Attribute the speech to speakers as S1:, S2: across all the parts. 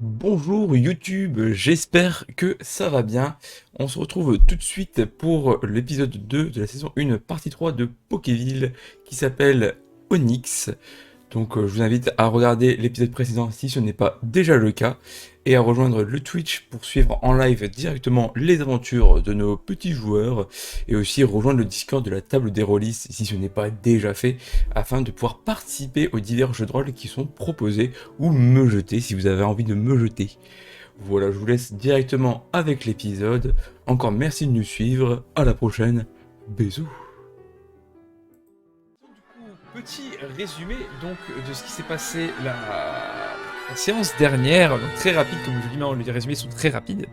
S1: Bonjour YouTube, j'espère que ça va bien. On se retrouve tout de suite pour l'épisode 2 de la saison 1, partie 3 de Pokéville qui s'appelle Onyx. Donc je vous invite à regarder l'épisode précédent si ce n'est pas déjà le cas et à rejoindre le Twitch pour suivre en live directement les aventures de nos petits joueurs et aussi rejoindre le Discord de la table des rôlistes si ce n'est pas déjà fait afin de pouvoir participer aux divers jeux de rôle qui sont proposés ou me jeter si vous avez envie de me jeter. Voilà, je vous laisse directement avec l'épisode. Encore merci de nous suivre, à la prochaine, bisous. Petit résumé donc de ce qui s'est passé la séance dernière, donc très rapide comme je vous dis, maintenant les résumés sont très rapides.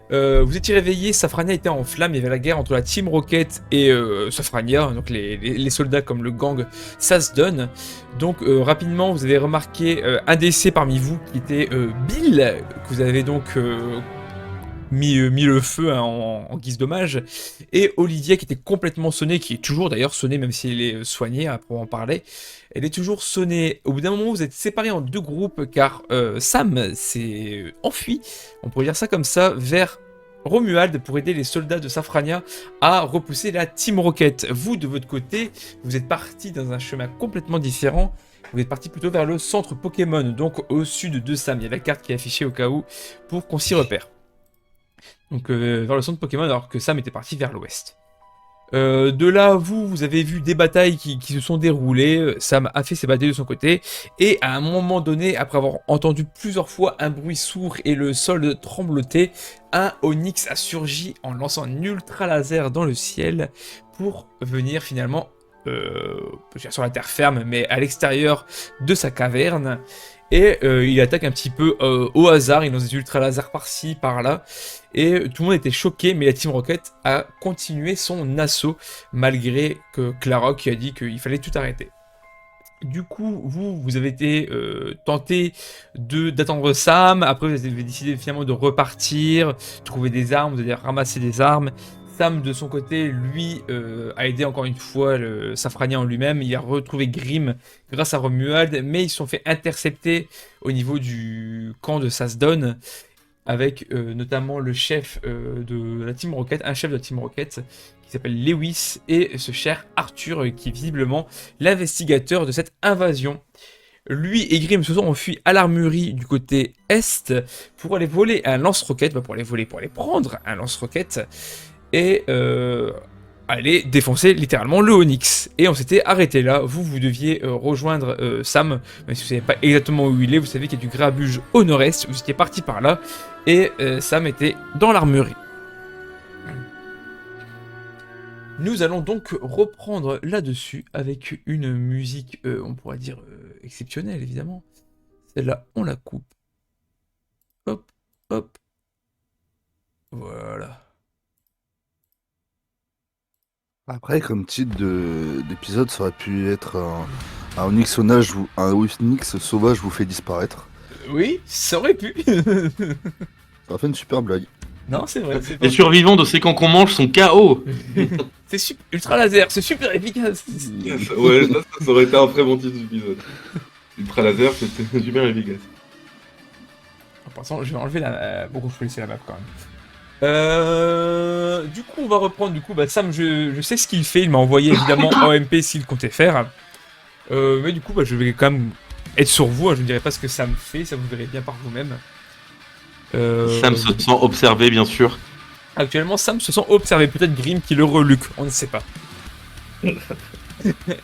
S1: Vous étiez réveillé, Safrania était en flammes, il y avait la guerre entre la Team Rocket et Safrania, donc les soldats comme le gang Sasdon. Donc rapidement vous avez remarqué un décès parmi vous qui était Bill, que vous avez donc mis le feu hein, en guise d'hommage, et Olivia qui était complètement sonnée, qui est toujours d'ailleurs sonnée même si elle est soignée, hein, pour en parler, elle est toujours sonnée. Au bout d'un moment vous êtes séparés en deux groupes car Sam s'est enfui, on pourrait dire ça comme ça, vers Romuald pour aider les soldats de Safrania à repousser la Team Rocket. Vous de votre côté, vous êtes partis dans un chemin complètement différent. Vous êtes parti plutôt vers le centre Pokémon, donc au sud de Sam. Il y a la carte qui est affichée au cas où pour qu'on s'y repère. Donc vers le centre Pokémon alors que Sam était parti vers l'ouest. De là, vous avez vu des batailles qui se sont déroulées, Sam a fait ses batailles de son côté, et à un moment donné, après avoir entendu plusieurs fois un bruit sourd et le sol trembloter, un Onyx a surgi en lançant un ultra laser dans le ciel pour venir finalement, sur la terre ferme, mais à l'extérieur de sa caverne. Et il attaque un petit peu au hasard, il lance des ultra lasers par-ci, par-là. Et tout le monde était choqué, mais la Team Rocket a continué son assaut, malgré que Clara qui a dit qu'il fallait tout arrêter. Du coup, vous avez été tenté d'attendre Sam, après vous avez décidé finalement de repartir, trouver des armes, vous avez ramassé des armes. Sam, de son côté, lui, a aidé encore une fois le Safrania en lui-même. Il a retrouvé Grim grâce à Romuald, mais ils se sont fait intercepter au niveau du camp de Sasdon, avec notamment le chef de la Team Rocket, un chef de la Team Rocket, qui s'appelle Lewis, et ce cher Arthur, qui est visiblement l'investigateur de cette invasion. Lui et Grim se sont enfuis à l'armurerie du côté est pour aller voler un lance-roquette, pour aller prendre un lance-roquette, et aller défoncer littéralement le Onyx. Et on s'était arrêté là. Vous deviez rejoindre Sam, même si vous ne savez pas exactement où il est. Vous savez qu'il y a du grabuge au nord-est. Vous étiez parti par là. Et Sam était dans l'armurerie. Nous allons donc reprendre là-dessus avec une musique, on pourrait dire, exceptionnelle, évidemment. Celle-là, on la coupe. Hop, hop. Voilà.
S2: Après, comme titre d'épisode, ça aurait pu être un Onyx sauvage, un Onyx sauvage vous fait disparaître.
S1: Oui, ça aurait pu.
S2: Ça aurait fait une super blague.
S1: Non, c'est vrai.
S3: Les survivants de ces camps qu'on mange sont KO.
S1: C'est ultra laser, c'est super efficace.
S3: Ouais, ça aurait été un très bon titre d'épisode. Ultra laser, c'était super efficace.
S1: En passant, je vais enlever la. Bon, je peux laisser la map quand même. Du coup, on va reprendre. Du coup, Sam, je sais ce qu'il fait. Il m'a envoyé évidemment OMP s'il comptait faire. Mais du coup, je vais quand même être sur vous. Je ne dirai pas ce que Sam fait. Ça vous verrez bien par vous-même.
S3: Sam se sent observé, bien sûr.
S1: Actuellement, Sam se sent observé. Peut-être Grim qui le reluque. On ne sait pas.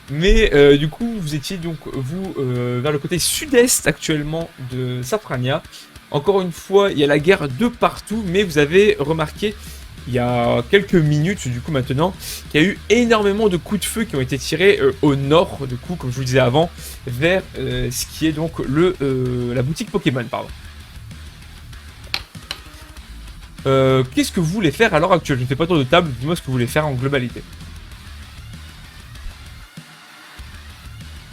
S1: Mais du coup, vous étiez donc, vers le côté sud-est actuellement de Safrania. Encore une fois, il y a la guerre de partout, mais vous avez remarqué, il y a quelques minutes, du coup maintenant, qu'il y a eu énormément de coups de feu qui ont été tirés au nord, du coup, comme je vous le disais avant, vers ce qui est donc la boutique Pokémon, pardon. Qu'est-ce que vous voulez faire à l'heure actuelle? Je ne fais pas trop de table, dis-moi ce que vous voulez faire en globalité.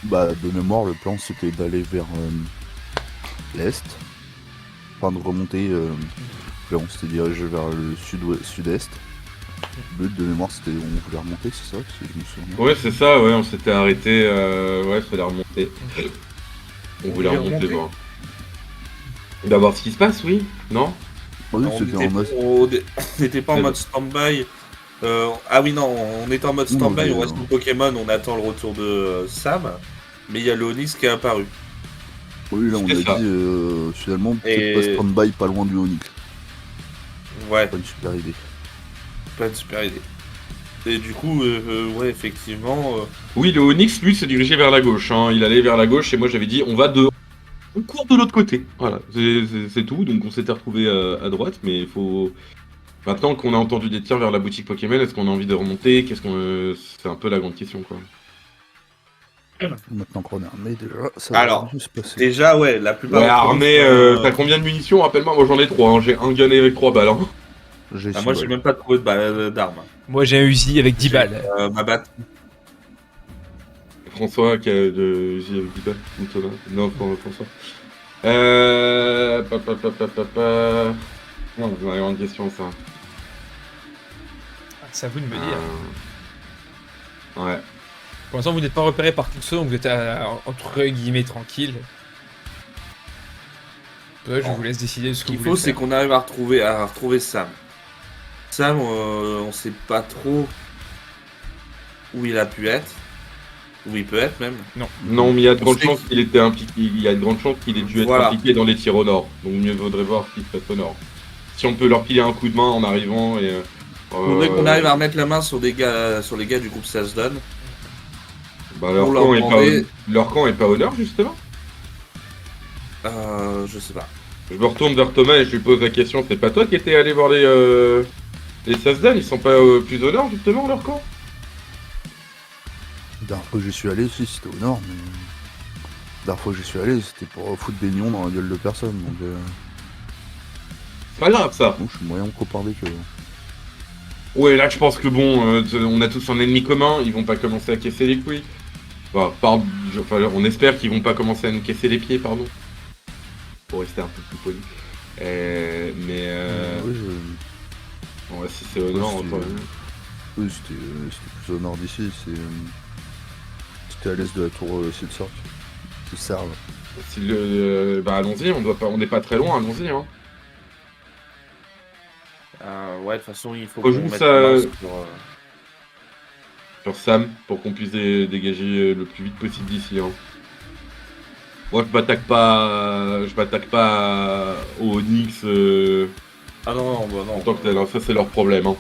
S2: Bah, de mémoire, le plan c'était d'aller vers l'est. Enfin, de remonter. Là, on s'était dirigé vers le sud-est. Le but de mémoire, c'était on voulait remonter, c'est ça, si je me souviens.
S3: Ouais, c'est ça, ouais, on s'était arrêté. Ouais, il fallait remonter. On voulait remonter voir. D'avoir ce qui se passe, oui. Non.
S2: Oui,
S4: On
S2: c'était en masse.
S4: n'était pas en mode stand-by. Ah oui, non, on était en mode
S2: Non,
S4: stand-by,
S2: mais,
S4: on reste en Pokémon, on attend le retour de Sam. Mais il y a le Onix qui est apparu.
S2: Oui, là, on a
S3: C'est ça.
S2: dit finalement, peut-être
S4: Et-
S2: pas stand-by, pas loin du Onyx.
S4: Ouais,
S2: Pas une super idée.
S4: pas une super idée. Et du coup, ouais, effectivement.
S3: Oui, le Onyx, lui, s'est dirigé vers la gauche. Hein. Il allait vers la gauche et moi j'avais dit on court de l'autre côté. Voilà, c'est tout. Donc on s'était retrouvé à droite, mais il faut. Maintenant qu'on a entendu des tirs vers la boutique Pokémon, est-ce qu'on a envie de remonter? C'est un peu la grande question, quoi.
S2: Maintenant qu'on est armé, déjà, ça va
S4: Alors,
S2: mieux se passer.
S4: déjà, ouais, la plupart
S3: Ouais,
S4: d'entre nous
S3: armé,
S4: sont,
S3: t'as combien de munitions? Rappelle-moi, moi j'en ai 3. Hein. J'ai un gun avec 3 balles. Hein.
S2: J'ai
S4: Ah,
S2: 6
S4: moi, j'ai
S2: balles.
S4: même pas trouvé d'armes.
S1: Moi j'ai un Uzi avec 10
S4: J'ai,
S1: balles.
S4: ma batte.
S3: François qui a de J avec 10 balles. Ou Thomas. Non, François. Non, c'est une grande question, ça.
S1: C'est à vous de me dire.
S3: Ouais.
S1: Pour l'instant vous n'êtes pas repéré par tout ça, donc vous êtes entre guillemets tranquille. Ouais, je vous laisse décider de ce
S4: Ce
S1: que
S4: qu'il
S1: vous
S4: faut,
S1: voulez
S4: c'est
S1: faire.
S4: qu'on arrive à retrouver Sam. Sam, on sait pas trop où il a pu être. Où il peut être, même.
S3: Non, mais il y a de
S4: On
S3: grandes
S4: sait
S3: chances qu'il était impliqué. Il y a de grandes chances qu'il ait dû être
S4: Voilà.
S3: impliqué dans les tirs au nord. Donc mieux vaudrait voir ce qui se passe au nord. Si on peut leur filer un coup de main en arrivant et.
S4: Faudrait qu'on arrive à remettre la main sur les gars du groupe Sasdon.
S3: Bah, leur
S4: pour leur
S3: camp
S4: demander-
S3: leur camp est pas au nord justement.
S4: Je sais pas.
S3: Je me retourne vers Thomas et je lui pose la question. C'est pas toi qui étais allé voir les Sasdan? Ils sont pas plus au nord justement leur camp?
S2: La dernière fois que j'y suis allé, si, c'était au nord, mais. La dernière fois que j'y suis allé, c'était pour foutre des nions dans la gueule de personne, donc.
S3: C'est pas grave ça.
S2: Bon, je suis moyen trop parler que.
S3: Ouais, là je pense que bon, on a tous un ennemi commun. Ils vont pas commencer à casser les couilles. Enfin, on espère qu'ils vont pas commencer à nous casser les pieds, pardon. Pour rester un peu plus poli.
S2: Oui,
S3: Ouais, si c'est au nord,
S2: c'était-
S3: autant-
S2: oui, c'était plus au nord d'ici, c'était à l'est de la tour Silsark. C'est Serve.
S3: Si bah allons-y, on n'est pas très loin, allons-y. Hein.
S4: Ouais, de toute façon, il faut
S3: Faut
S4: qu'on
S3: jouer
S4: mette
S3: ça,
S4: la main
S3: sur Sam pour qu'on puisse dégager le plus vite possible d'ici. Hein. Moi je m'attaque pas au Onyx
S4: Ah non, bah
S3: en
S4: non.
S3: tant que tel, hein. Ça c'est leur problème. Hein.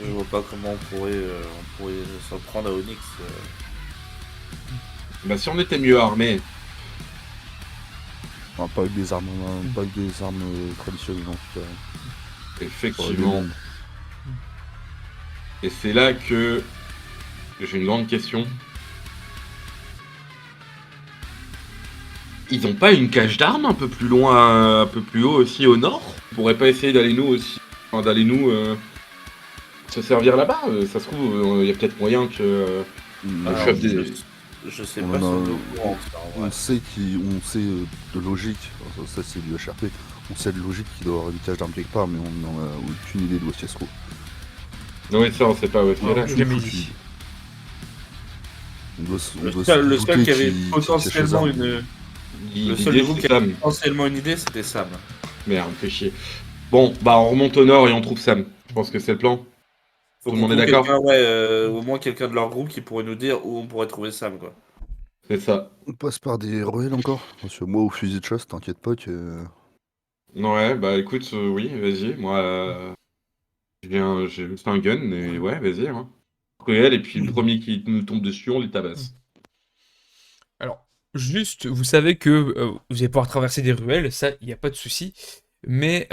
S4: Je vois pas comment on pourrait s'en prendre à Onyx.
S3: Bah si on était mieux armés,
S2: Enfin, pas avec des armes, pas avec des armes traditionnelles en tout cas. Ça aurait été
S3: effectivement.
S2: bon.
S3: Et c'est là que j'ai une grande question. Ils ont pas une cage d'armes un peu plus loin, un peu plus haut aussi au nord? On pourrait pas essayer d'aller nous aussi, enfin, d'aller nous se servir là-bas? Ça se trouve, il y a peut-être moyen que le
S4: Alors,
S3: chef des.
S4: je sais
S2: On
S4: pas
S2: en
S4: si
S2: a-
S4: on est au courant, ça, en vrai.
S2: On sait de logique, enfin, ça c'est du HRP, on sait de logique qu'il doit y avoir une cage d'armes quelque part, mais on n'en a aucune idée d'où est-ce qu'elle se trouve.
S3: Non, mais ça, on sait pas où est-ce qu'elle
S1: Non,
S3: est.
S1: j'ai jamais dit.
S2: On doit
S4: Le
S2: se
S4: seul
S2: douter
S4: qui avait
S2: qu'il
S4: potentiellement
S2: cache les armes.
S4: le seul
S3: L'idée,
S4: du groupe
S3: c'est
S4: qui avait
S3: Sam.
S4: potentiellement une idée, c'était Sam.
S3: Merde, fait chier. Bon, bah on remonte au nord et on trouve Sam. Je pense que c'est le plan.
S4: Faut
S3: Tout le
S4: qu'on
S3: monde est
S4: trouve
S3: d'accord?
S4: quelqu'un, ouais, au moins quelqu'un de leur groupe qui pourrait nous dire où on pourrait trouver Sam, quoi.
S3: C'est ça.
S2: On passe par des ruelles encore. Parce que moi au fusil de chasse, t'inquiète pas que.
S3: Ouais, bah écoute, oui, vas-y. Moi, j'ai juste un gun, et ouais, vas-y. Hein. Cruel, et puis le premier qui nous tombe dessus, on les tabasse.
S1: Alors, juste, vous savez que vous allez pouvoir traverser des ruelles, ça, il n'y a pas de souci. Mais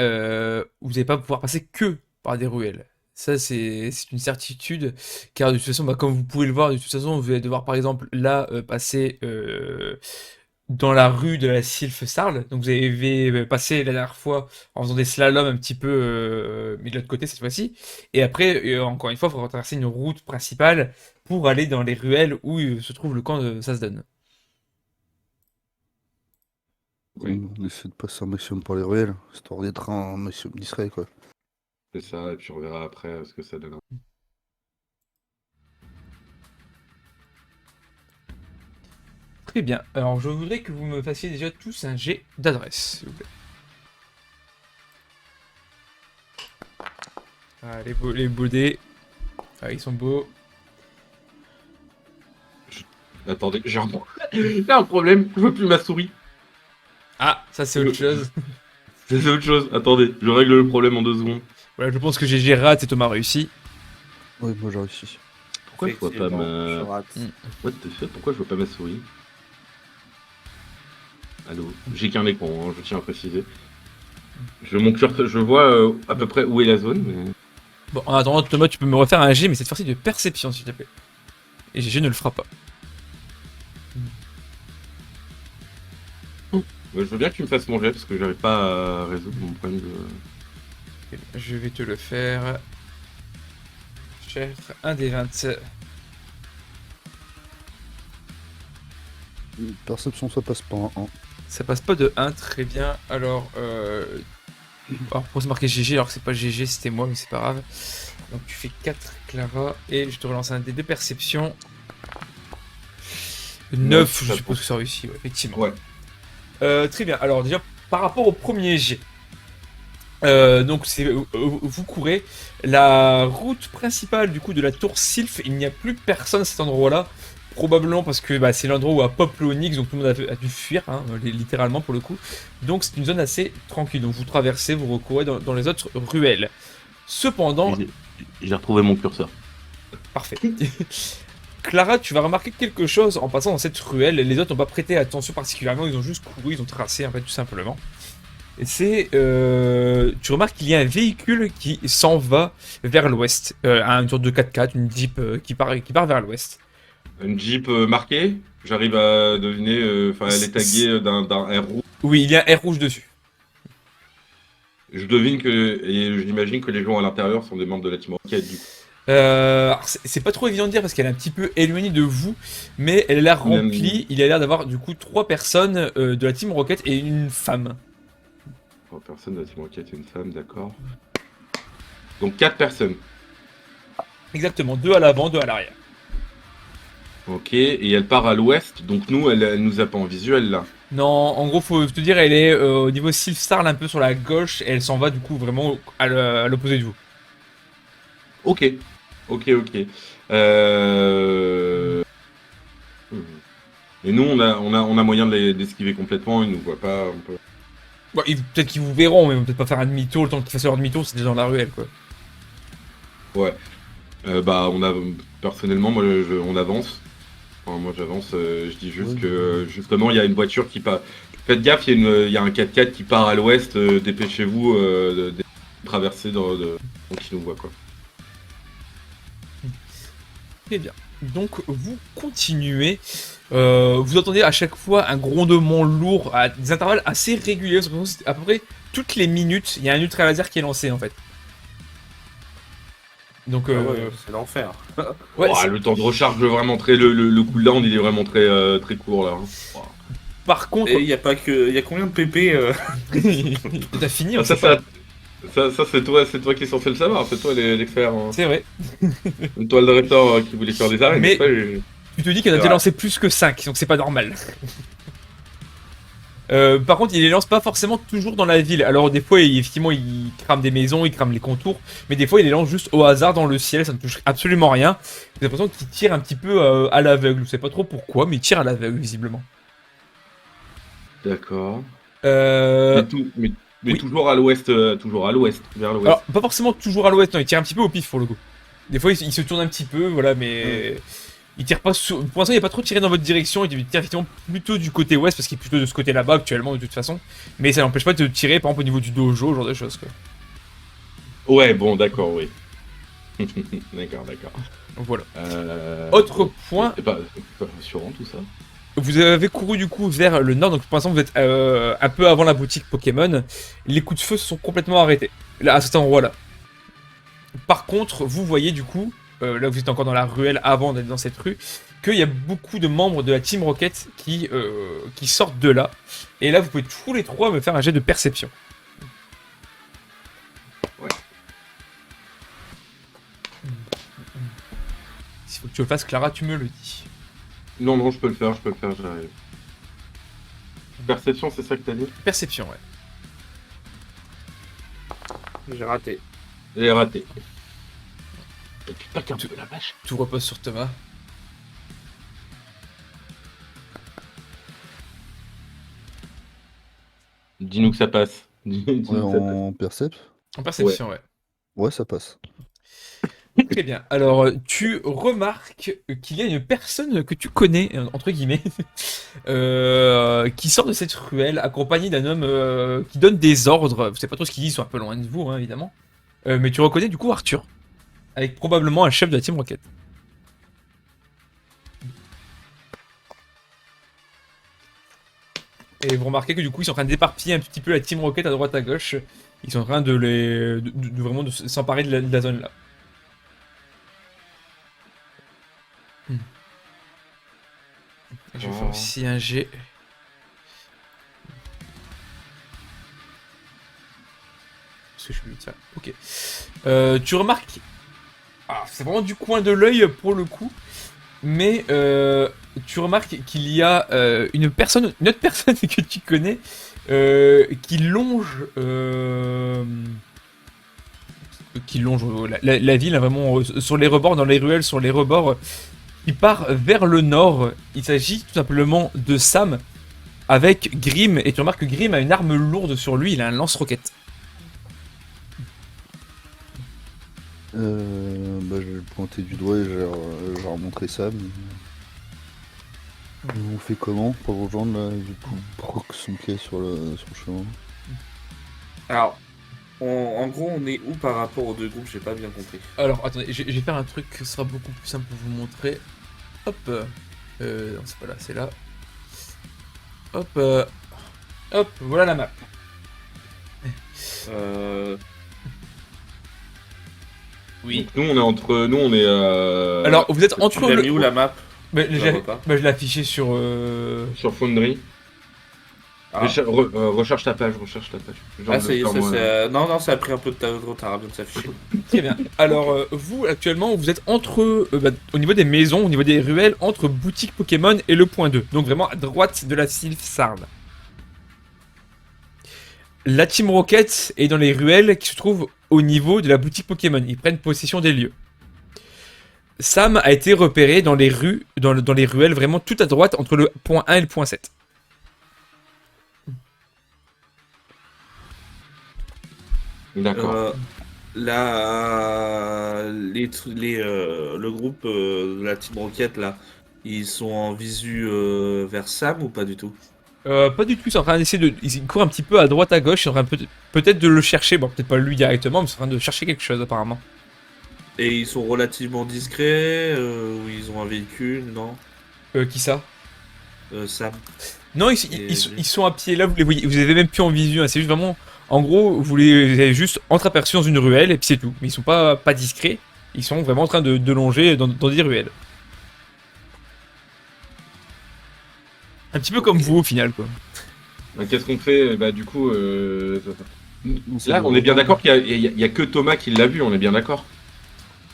S1: vous n'allez pas pouvoir passer que par des ruelles. Ça, c'est une certitude. Car de toute façon, bah, comme vous pouvez le voir, de toute façon, vous allez devoir, par exemple, là, passer dans la rue de la Sylph Sarl. Donc, vous avez passé la dernière fois en faisant des slaloms un petit peu, mais de l'autre côté cette fois-ci. Et après, encore une fois, il faudra traverser une route principale pour aller dans les ruelles où se trouve le camp de Sasdon.
S3: Oui.
S2: On essaie de passer un maximum par les ruelles, histoire d'être un maximum discret quoi.
S3: C'est ça, et puis on verra après ce que ça donne.
S1: Très bien. Alors, je voudrais que vous me fassiez déjà tous un jet d'adresse, s'il vous plaît. Ah, les beaux dés. Ah, ils sont beaux.
S3: Attendez, j'ai un problème, je veux plus ma souris.
S1: Ah, ça c'est autre chose.
S3: C'est autre chose, attendez, je règle le problème en 2 secondes.
S1: Voilà, je pense que GG rate et Thomas réussi.
S2: Oui, moi j'ai réussi.
S3: Pourquoi je vois pas
S4: Effectivement, je
S3: ma...
S4: rate.
S3: What the fuck, pourquoi je vois pas ma souris? Allô, j'ai qu'un écran, hein, je tiens à préciser. Mon curseur, je vois à peu près où est la zone, mais...
S1: Bon, en attendant, Thomas, tu peux me refaire un G, mais cette fois-ci de perception, s'il te plaît. Et GG ne le fera pas.
S3: Je veux bien que tu me fasses mon jet, parce que j'arrive pas à résoudre mon problème de...
S1: Je vais te le faire. Cher, un des 20.
S2: Perception, ça passe pas un 1.
S1: Ça passe pas de 1, très bien. Alors, pour se marquer GG, alors que c'est pas GG, c'était moi, mais c'est pas grave. Donc tu fais 4, Clara, et je te relance un dé de perception. 9, je suppose que ça réussit, ouais, effectivement.
S3: Ouais.
S1: Très bien, alors déjà, par rapport au premier jet, donc vous courez la route principale du coup de la tour Sylph, il n'y a plus personne à cet endroit-là, probablement parce que c'est l'endroit où a pop le Onyx, donc tout le monde a dû fuir, hein, littéralement pour le coup. Donc c'est une zone assez tranquille, donc vous traversez, vous recourez dans les autres ruelles. Cependant...
S3: J'ai retrouvé mon curseur.
S1: Parfait. Clara, tu vas remarquer quelque chose en passant dans cette ruelle. Les autres n'ont pas prêté attention particulièrement, ils ont juste couru, ils ont tracé en fait tout simplement. Et tu remarques qu'il y a un véhicule qui s'en va vers l'ouest, une sorte de 4x4, une Jeep qui part vers l'ouest.
S3: Une Jeep marquée, j'arrive à deviner, elle est taguée d'un R rouge.
S1: Oui, il y a un R rouge dessus.
S3: Je devine et j'imagine que les gens à l'intérieur sont des membres de la Team Rocket du coup.
S1: C'est pas trop évident de dire parce qu'elle est un petit peu éloignée de vous, mais elle a l'air remplie. Il a l'air d'avoir du coup 3 personnes de la Team Rocket et une femme.
S3: 3 personnes de la Team Rocket et une femme, d'accord. Donc 4 personnes.
S1: Exactement, 2 à l'avant, 2 à l'arrière.
S3: Ok, et elle part à l'ouest, donc nous, elle nous a pas en visuel là.
S1: Non, en gros, faut te dire, elle est au niveau Sylphstar, un peu sur la gauche, et elle s'en va du coup vraiment à l'opposé de vous.
S3: Ok. Et nous, on a moyen de d'esquiver complètement, ils nous voient pas.
S1: Bon, peut-être qu'ils vous verront, mais ils vont peut-être pas faire un demi-tour. Le temps qu'ils fassent leur demi-tour, c'est déjà dans la ruelle, quoi.
S3: Ouais. Personnellement, moi, on avance. Enfin, moi, j'avance. Je dis juste que justement, il y a une voiture qui part. Faites gaffe, il y a un 4x4 qui part à l'ouest. Dépêchez-vous de traverser donc ils nous voient quoi.
S1: Très bien. Donc vous continuez. Vous entendez à chaque fois un grondement lourd à des intervalles assez réguliers. À peu près toutes les minutes, il y a un ultra laser qui est lancé en fait. Donc
S4: c'est l'enfer.
S1: ouais,
S3: Le temps de recharge vraiment très le cooldown il est vraiment très très court là. Hein.
S1: Par contre,
S4: il y a pas que, il y a combien de PP
S1: t'as fini.
S3: Ça c'est toi qui es censé le savoir, c'est toi l'expert. Hein.
S1: C'est vrai.
S3: Toi le directeur qui voulait faire des arènes.
S1: Mais tu te dis qu'il a déjà lancé plus que 5, donc c'est pas normal. Par contre, il les lance pas forcément toujours dans la ville. Alors des fois, effectivement, il crame des maisons, il crame les contours, mais des fois, il les lance juste au hasard dans le ciel. Ça ne touche absolument rien. J'ai l'impression qu'il tire un petit peu à l'aveugle. Je sais pas trop pourquoi, mais il tire à l'aveugle visiblement.
S3: D'accord.
S1: Oui.
S3: Toujours à l'ouest, vers l'ouest.
S1: Alors, pas forcément toujours à l'ouest, non, il tire un petit peu au pif pour le coup. Des fois, il se tourne un petit peu, voilà, mais il tire pas. Pour l'instant, il n'a pas trop tiré dans votre direction. Il tire effectivement plutôt du côté ouest parce qu'il est plutôt de ce côté là-bas actuellement de toute façon. Mais ça n'empêche pas de tirer, par exemple, au niveau du dojo, ce genre de choses quoi.
S3: Ouais, bon, d'accord, oui. D'accord.
S1: Donc voilà. Autre point.
S3: C'est pas rassurant tout ça.
S1: Vous avez couru du coup vers le nord, donc pour l'instant vous êtes un peu avant la boutique Pokémon. Les coups de feu se sont complètement arrêtés, là, à cet endroit-là. Par contre, vous voyez du coup, là vous êtes encore dans la ruelle avant d'être dans cette rue, qu'il y a beaucoup de membres de la Team Rocket qui sortent de là. Et là vous pouvez tous les 3 me faire un jet de perception.
S3: Ouais.
S1: S'il faut que tu le fasses, Clara, tu me le dis.
S3: Non, je peux le faire, j'arrive. Perception, c'est ça que t'as dit?
S1: Perception, ouais.
S4: J'ai raté.
S3: Elle est ratée. Et putain, qu'un peu la vache.
S1: Tout repose sur Thomas.
S3: Dis-nous que ça passe. Dis-nous que
S2: Ouais,
S3: ça passe.
S2: en percept.
S1: En perception, ouais.
S2: Ouais, ça passe.
S1: Très bien. Alors, tu remarques qu'il y a une personne que tu connais, entre guillemets, qui sort de cette ruelle, accompagnée d'un homme qui donne des ordres. Vous savez pas trop ce qu'il dit, ils sont un peu loin de vous, hein, évidemment. Mais tu reconnais du coup Arthur, avec probablement un chef de la Team Rocket. Et vous remarquez que du coup, ils sont en train d'éparpiller un petit peu la Team Rocket à droite à gauche. Ils sont en train de les, vraiment de s'emparer de la zone là. Je vais faire aussi un G. Parce que je suis ça. Ok. Tu remarques. Ah, c'est vraiment du coin de l'œil pour le coup. Mais tu remarques qu'il y a une autre personne que tu connais qui longe. Qui longe la ville, hein, vraiment sur les rebords, dans les ruelles, sur les rebords. Il part vers le nord. Il s'agit tout simplement de Sam avec Grim. Et tu remarques que Grim a une arme lourde sur lui. Il a un lance-roquette.
S2: Bah, je vais le pointer du doigt et je vais leur montrer ça. Mais... On fait comment pour rejoindre là, du coup, pour que son pied sur le chemin?
S4: Alors, en gros, on est où par rapport aux deux groupes? J'ai pas bien compris.
S1: Alors, attendez, je vais faire un truc qui sera beaucoup plus simple pour vous montrer. Hop. Non, c'est pas là, c'est là. Hop. Hop, voilà la map. Oui.
S3: Donc, nous, on est entre. Nous, on est.
S1: Alors, vous êtes entre
S4: Tu l'as mis où la map?
S1: Mais
S4: Je la vois pas.
S1: je l'ai affiché sur.
S3: Sur Foundry.
S4: Ah,
S3: Recherche ta page, recherche ta page. Genre,
S4: ah ça y est,
S3: faire moi-
S4: non, ça a pris un peu de retard avant de s'afficher.
S1: Très bien. Alors, vous, actuellement, vous êtes entre. Au niveau des maisons, au niveau des ruelles, entre boutique Pokémon et le point 2. Donc, vraiment à droite de la Sylph Sarn. La Team Rocket est dans les ruelles qui se trouvent au niveau de la boutique Pokémon. Ils prennent possession des lieux. Sam a été repéré dans les rues, dans les ruelles vraiment tout à droite entre le point 1 et le point 7.
S3: D'accord.
S4: Le groupe de la Team Rocket là, ils sont en visu vers Sam ou pas du tout?
S1: Pas du tout, ils sont en train d'essayer de. Ils courent un petit peu à droite à gauche, ils sont en train peut-être de le chercher. Bon, peut-être pas lui directement, mais ils sont en train de chercher quelque chose apparemment.
S4: Et ils sont relativement discrets, ou ils ont un véhicule, non?
S1: Qui ça?
S4: Sam.
S1: Non, ils sont à pied là, vous les voyez, vous avez même plus en visu, hein, c'est juste vraiment. En gros, vous les avez juste entreaperçus dans une ruelle et puis c'est tout. Mais ils sont pas discrets, ils sont vraiment en train de longer dans des ruelles. Un petit peu comme vous au final, quoi.
S3: Bah, qu'est-ce qu'on fait? Bah, du coup.
S2: C'est
S3: Là,
S2: bon.
S3: on est bien d'accord qu'il y a que Thomas qui l'a vu, on est bien d'accord.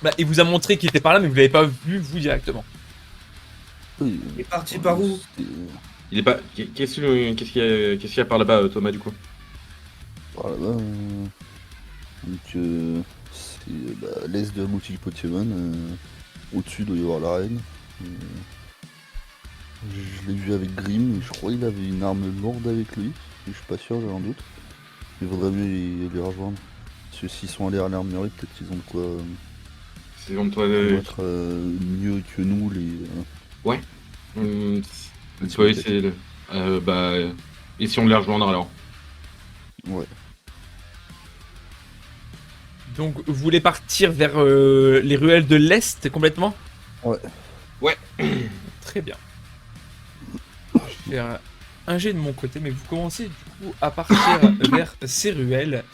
S1: Bah, il vous a montré qu'il était par là, mais vous l'avez pas vu vous directement.
S2: Oui,
S4: Il est parti par où?
S2: c'était
S3: Il est pas. Qu'est-ce qu'il y a par là-bas, Thomas, du coup?
S2: par là-bas. Donc, c'est l'est de la boutique Pokémon. Au-dessus, il doit y avoir l'arène. Je l'ai vu avec Grim, et je crois qu'il avait une arme lourde avec lui. Je suis pas sûr, j'ai un doute. Il vaudrait mieux les rejoindre. Parce que s'ils sont allés à l'armurerie, peut-être qu'ils ont de quoi
S3: C'est comme toi.
S2: être mieux que nous, les.
S3: Ouais, c'est le. Bah. Et si on les rejoindre alors?
S2: Ouais.
S1: Donc, vous voulez partir vers les ruelles de l'Est complètement?
S2: Ouais.
S3: Ouais.
S1: Très bien. Je vais faire un jet de mon côté, mais vous commencez du coup à partir vers ces ruelles.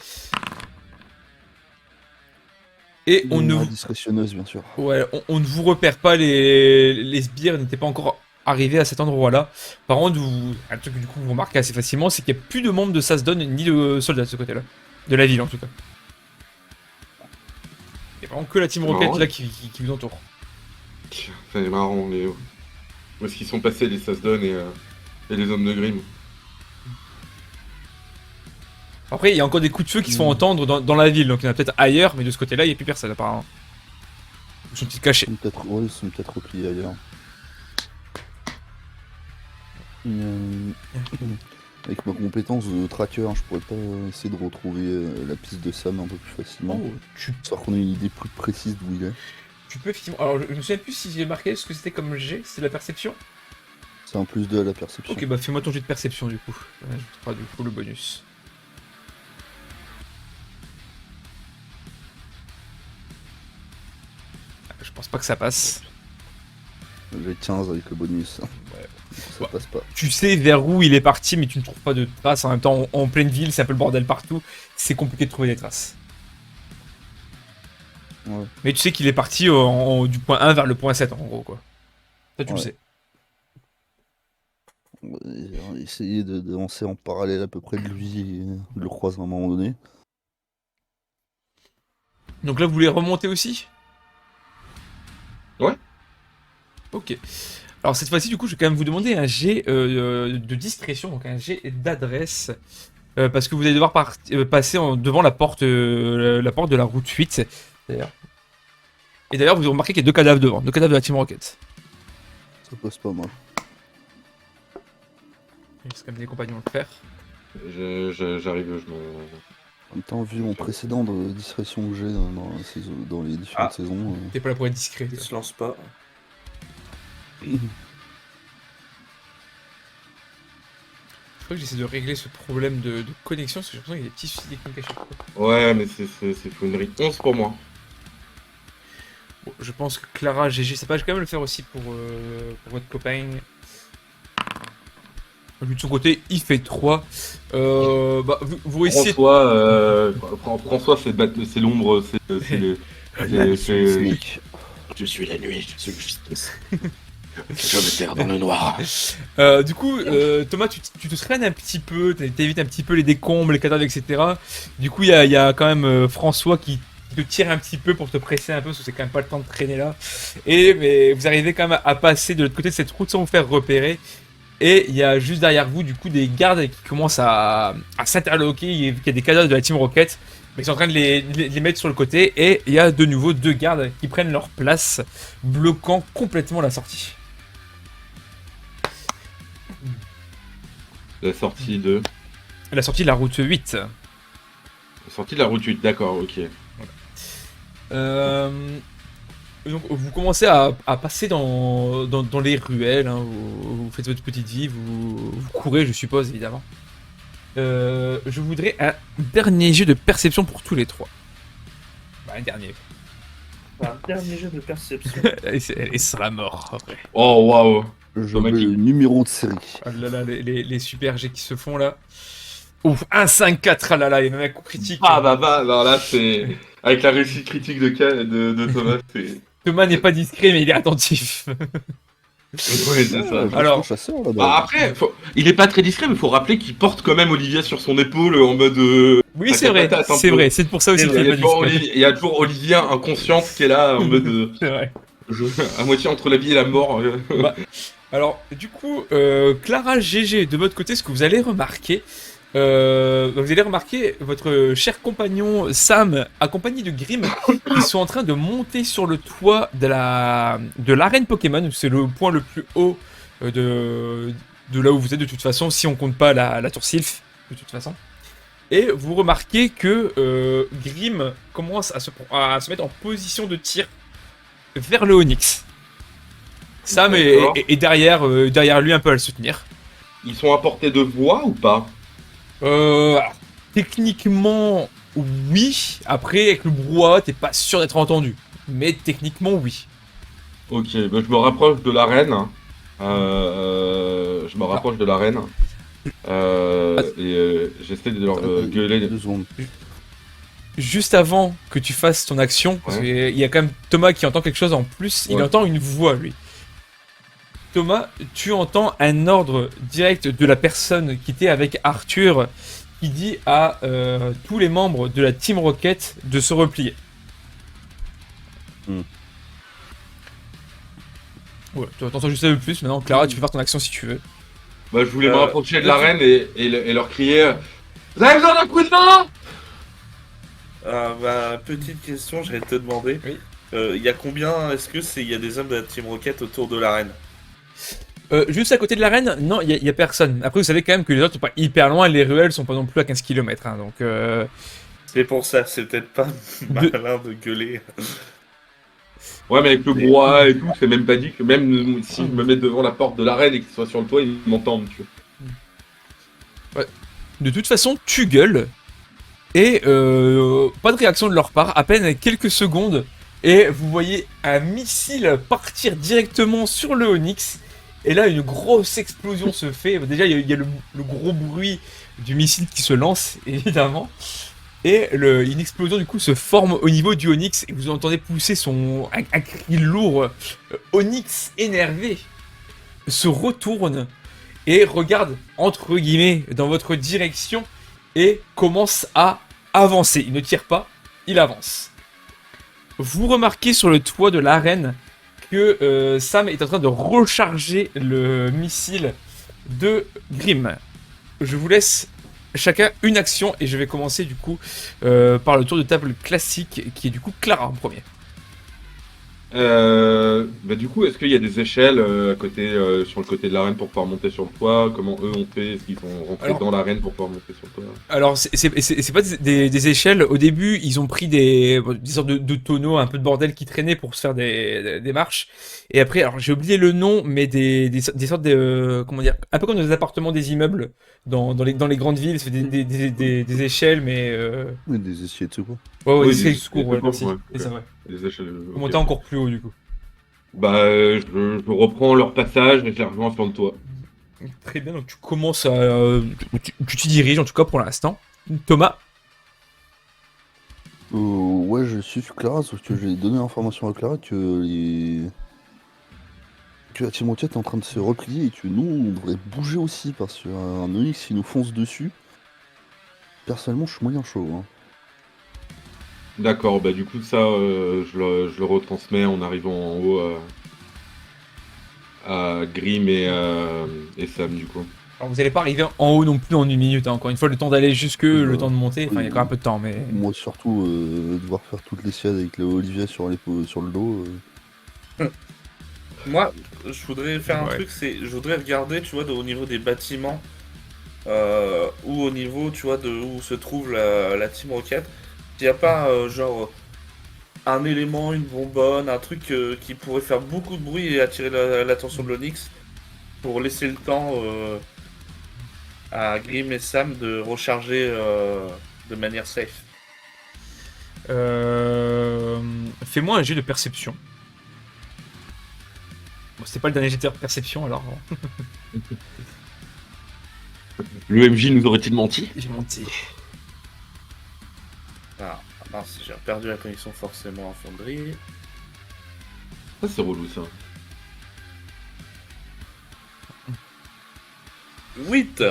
S1: Et on ne,
S2: Discrétionneuse, bien sûr.
S1: ouais, on ne vous repère pas, les sbires n'étaient pas encore arrivés à cet endroit-là. Par contre, un truc que du coup vous remarquez assez facilement, c'est qu'il n'y a plus de membres de Sasdon ni de soldats de ce côté-là. De la ville en tout cas. Il n'y a vraiment que la Team Rocket
S3: marrant.
S1: là qui vous entoure.
S3: C'est marrant, où est-ce qu'ils sont passés les Sasdon et les hommes de Grimm?
S1: Après, il y a encore des coups de feu qui se font entendre dans la ville, donc il y en a peut-être ailleurs, mais de ce côté-là, il n'y a plus personne apparemment. Ils sont peut-être cachés.
S2: Ils sont peut-être repliés ailleurs. Avec ma compétence de tracker, je pourrais pas essayer de retrouver la piste de Sam un peu plus facilement.
S1: Oh,
S2: Histoire qu'on ait une idée plus précise d'où il est.
S1: tu peux effectivement. Alors, je me souviens plus si j'ai marqué ce que c'était comme G, c'est la perception.
S2: C'est un plus 2 à la perception.
S1: Ok, bah fais-moi ton jet de perception du coup. Je te ferai du coup le bonus. Je pense pas que ça passe.
S2: J'ai 15 avec le bonus.
S1: Ouais.
S2: Ça passe pas.
S1: Tu sais vers où il est parti, mais tu ne trouves pas de traces. En même temps, en pleine ville, c'est un peu le bordel partout. C'est compliqué de trouver des traces.
S2: Ouais.
S1: Mais tu sais qu'il est parti du point 1 vers le point 7 en gros quoi. Ça tu le sais.
S2: On va essayer d'avancer en parallèle à peu près de lui et de le croiser à un moment donné.
S1: Donc là vous voulez remonter aussi?
S3: Ouais.
S1: Ok. Alors cette fois-ci du coup je vais quand même vous demander un jet de discrétion, donc un jet d'adresse. Parce que vous allez devoir passer devant la porte de la route 8. D'ailleurs. Et d'ailleurs vous remarquez qu'il y a deux cadavres devant, deux cadavres de la Team Rocket.
S2: Ça passe pas mal.
S1: C'est quand même des compagnons à le faire.
S3: J'arrive, je m'en.
S2: En même temps, vu mon précédent de discrétion que j'ai dans les différentes saisons.
S1: T'es pas là pour être discret.
S4: Il se lance pas.
S1: Je crois que j'essaie de régler ce problème de connexion parce que j'ai l'impression qu'il y a des petits soucis techniques à chaque fois.
S3: Ouais, mais c'est fouinerie. 11 pour moi.
S1: Bon, je pense que Clara, GG, ça peut quand même le faire aussi pour votre copain. Lui de son côté, il fait 3. Bah, vous essayez.
S3: François, c'est l'ombre,
S5: Je suis la nuit, je suis justice. Je me terre dans le noir.
S1: Du coup, Thomas, tu te traînes un petit peu, t'évites un petit peu les décombres, les cadavres, etc. Du coup, il y a quand même François qui te tire un petit peu pour te presser un peu, parce que c'est quand même pas le temps de traîner là. Mais vous arrivez quand même à passer de l'autre côté de cette route sans vous faire repérer. Et il y a juste derrière vous, du coup, des gardes qui commencent à s'interloquer. Il y a des cadavres de la Team Rocket, mais ils sont en train de les mettre sur le côté. Et il y a de nouveau deux gardes qui prennent leur place, bloquant complètement la sortie.
S3: la sortie de.
S1: La sortie de la route 8.
S3: La sortie de la route 8, d'accord, ok.
S1: Donc vous commencez à passer dans les ruelles, hein, vous faites votre petite vie, vous courez je suppose évidemment. Je voudrais un dernier jeu de perception pour tous les trois. Bah, un dernier.
S4: Un dernier jeu de perception.
S1: Et ce sera la mort après.
S3: Oh waouh.
S2: Je veux le numéro de série.
S1: Ah là là, les super jets qui se font là. Ouf, 1-5-4, ah là là, il y a même un coup critique.
S3: Ah bah alors là c'est. Avec la réussite critique de Thomas, c'est.
S1: Thomas n'est pas discret mais il est attentif.
S3: Oui, c'est ça.
S1: Alors,
S2: chasseur, là-bas.
S3: Bah après, il est pas très discret, mais faut rappeler qu'il porte quand même Olivia sur son épaule en mode.
S1: oui, c'est vrai, c'est vrai, c'est pour ça aussi qu'il est pas discret.
S3: Il y a toujours Olivia inconsciente qui est là en mode.
S1: C'est vrai.
S3: À moitié entre la vie et la mort.
S1: Bah, alors, du coup, Clara, GG, de votre côté, ce que vous allez remarquer, votre cher compagnon Sam, accompagné de Grim, ils sont en train de monter sur le toit de l'arène Pokémon. C'est le point le plus haut de là où vous êtes de toute façon, si on compte pas la tour Sylph, de toute façon. Et vous remarquez que Grim commence à se mettre en position de tir vers le Onyx. Sam est derrière lui un peu à le soutenir.
S3: Ils sont à portée de voix ou pas?
S1: Alors, techniquement, oui. Après, avec le brouhaha, t'es pas sûr d'être entendu. Mais techniquement, oui.
S3: Ok, bah, je me rapproche de l'arène. Je me rapproche de l'arène. Et j'essaie de leur gueuler.
S2: 2 secondes.
S1: Juste avant que tu fasses ton action, parce qu'il y a quand même Thomas qui entend quelque chose en plus, il entend une voix, lui. Thomas, tu entends un ordre direct de la personne qui était avec Arthur qui dit à tous les membres de la Team Rocket de se replier. Ouais, tu entends juste un peu plus. Maintenant, Clara, tu peux faire ton action si tu veux.
S3: Bah, je voulais me rapprocher de l'arène et leur crier Vous avez besoin d'un coup de main?
S4: Petite question, j'allais te demander.
S1: Oui.
S4: Il y a combien, il y a des hommes de la Team Rocket autour de l'arène?
S1: Juste à côté de l'arène, non, il y a personne. Après, vous savez quand même que les autres sont pas hyper loin, les ruelles sont pas non plus à 15 km, hein, donc...
S4: C'est pour ça, c'est peut-être pas malin de gueuler.
S3: Ouais, mais avec le brouhaha et tout, c'est même pas dit que même si je me mets devant la porte de l'arène et qu'ils soient sur le toit, ils m'entendent, tu vois.
S1: De toute façon, tu gueules, et pas de réaction de leur part, à peine quelques secondes, et vous voyez un missile partir directement sur le Onyx, et là une grosse explosion se fait. Déjà il y a le gros bruit du missile qui se lance, évidemment, et une explosion du coup se forme au niveau du Onyx, et vous entendez pousser un cri lourd. Onyx énervé se retourne et regarde, entre guillemets, dans votre direction et commence à avancer. Il ne tire pas, il avance. Vous remarquez sur le toit de l'arène que Sam est en train de recharger le missile de Grim. Je vous laisse chacun une action et je vais commencer du coup par le tour de table classique qui est du coup Clara en premier.
S3: Du coup, est-ce qu'il y a des échelles à côté, sur le côté de l'arène pour pouvoir monter sur le toit? Comment eux ont fait? Est-ce qu'ils sont rentrés dans l'arène pour pouvoir monter sur le toit?
S1: Alors, c'est pas des échelles. Au début, ils ont pris des sortes de tonneaux, un peu de bordel qui traînaient pour se faire des marches. Et après, alors j'ai oublié le nom, mais des sortes de comment dire, un peu comme dans les appartements des immeubles dans les grandes villes, c'est des échelles, mais
S2: Oui, des essiers de secours.
S1: ouais,
S3: Oui,
S1: des escaliers de
S3: des
S1: secours, ouais,
S3: secours,
S1: merci.
S3: ouais,
S1: C'est ça, ouais.
S3: Des échelles.
S1: Faut monter encore plus haut du coup.
S3: Je reprends leur passage et je les rejoins sur le toit.
S1: Très bien, donc tu commences à tu t'y diriges en tout cas pour l'instant. Thomas.
S2: Ouais, je suis Clara, sauf que j'ai donné l'information à Clara que la Team Rocket est en train de se replier et que nous, on devrait bouger aussi parce qu'un Onyx, il nous fonce dessus. Personnellement, je suis moyen chaud. Hein.
S3: D'accord, du coup, ça, je le retransmets en arrivant en haut à Grim et Sam, du coup.
S1: Alors vous n'allez pas arriver en haut non plus en une minute, hein. Encore une fois, le temps d'aller jusque, le temps de monter, enfin il y a quand même un peu de temps, mais...
S2: Moi, surtout, devoir faire toutes les siades avec Olivia sur le dos.
S4: Moi, je voudrais faire un
S1: Ouais.
S4: truc, je voudrais regarder, tu vois, au niveau des bâtiments, ou au niveau, tu vois, de où se trouve la Team Rocket. Il n'y a pas, un élément, une bonbonne, un truc qui pourrait faire beaucoup de bruit et attirer l'attention de l'Onyx pour laisser le temps à Grim et Sam de recharger de manière safe.
S1: Fais-moi un jet de perception. Bon, c'est pas le dernier jet de perception alors.
S3: L'UMJ nous aurait-il menti?
S1: J'ai monté.
S4: Ah, mince, j'ai perdu la connexion forcément à Fonderie.
S3: Ça, c'est relou, ça.
S4: 8.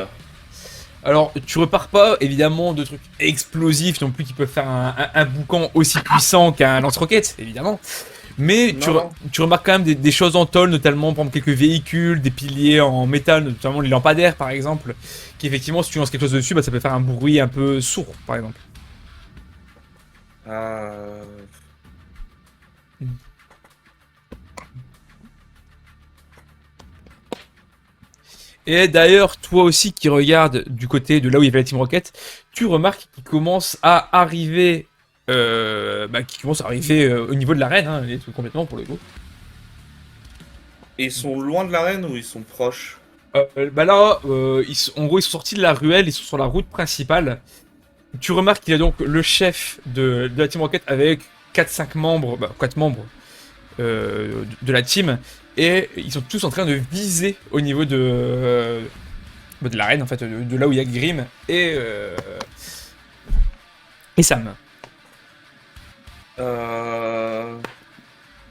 S1: Alors, tu repars pas évidemment de trucs explosifs non plus qui peuvent faire un boucan aussi puissant qu'un lance-roquette, évidemment. Mais
S4: Non.
S1: tu remarques quand même des choses en tôle, notamment par exemple quelques véhicules, des piliers en métal, notamment les lampadaires par exemple, qui effectivement si tu lances quelque chose dessus, ça peut faire un bruit un peu sourd par exemple. Et d'ailleurs, toi aussi qui regardes du côté de là où il y avait la Team Rocket, tu remarques qu'il commence à arriver, au niveau de l'arène, hein, et tout complètement pour le coup.
S4: Et ils sont loin de l'arène ou ils sont proches?
S1: En gros, ils sont sortis de la ruelle, ils sont sur la route principale. Tu remarques qu'il y a donc le chef de la Team Rocket avec 4 membres, 4 membres de la team, et ils sont tous en train de viser au niveau de l'arène, en fait, de là où il y a Grim et Sam.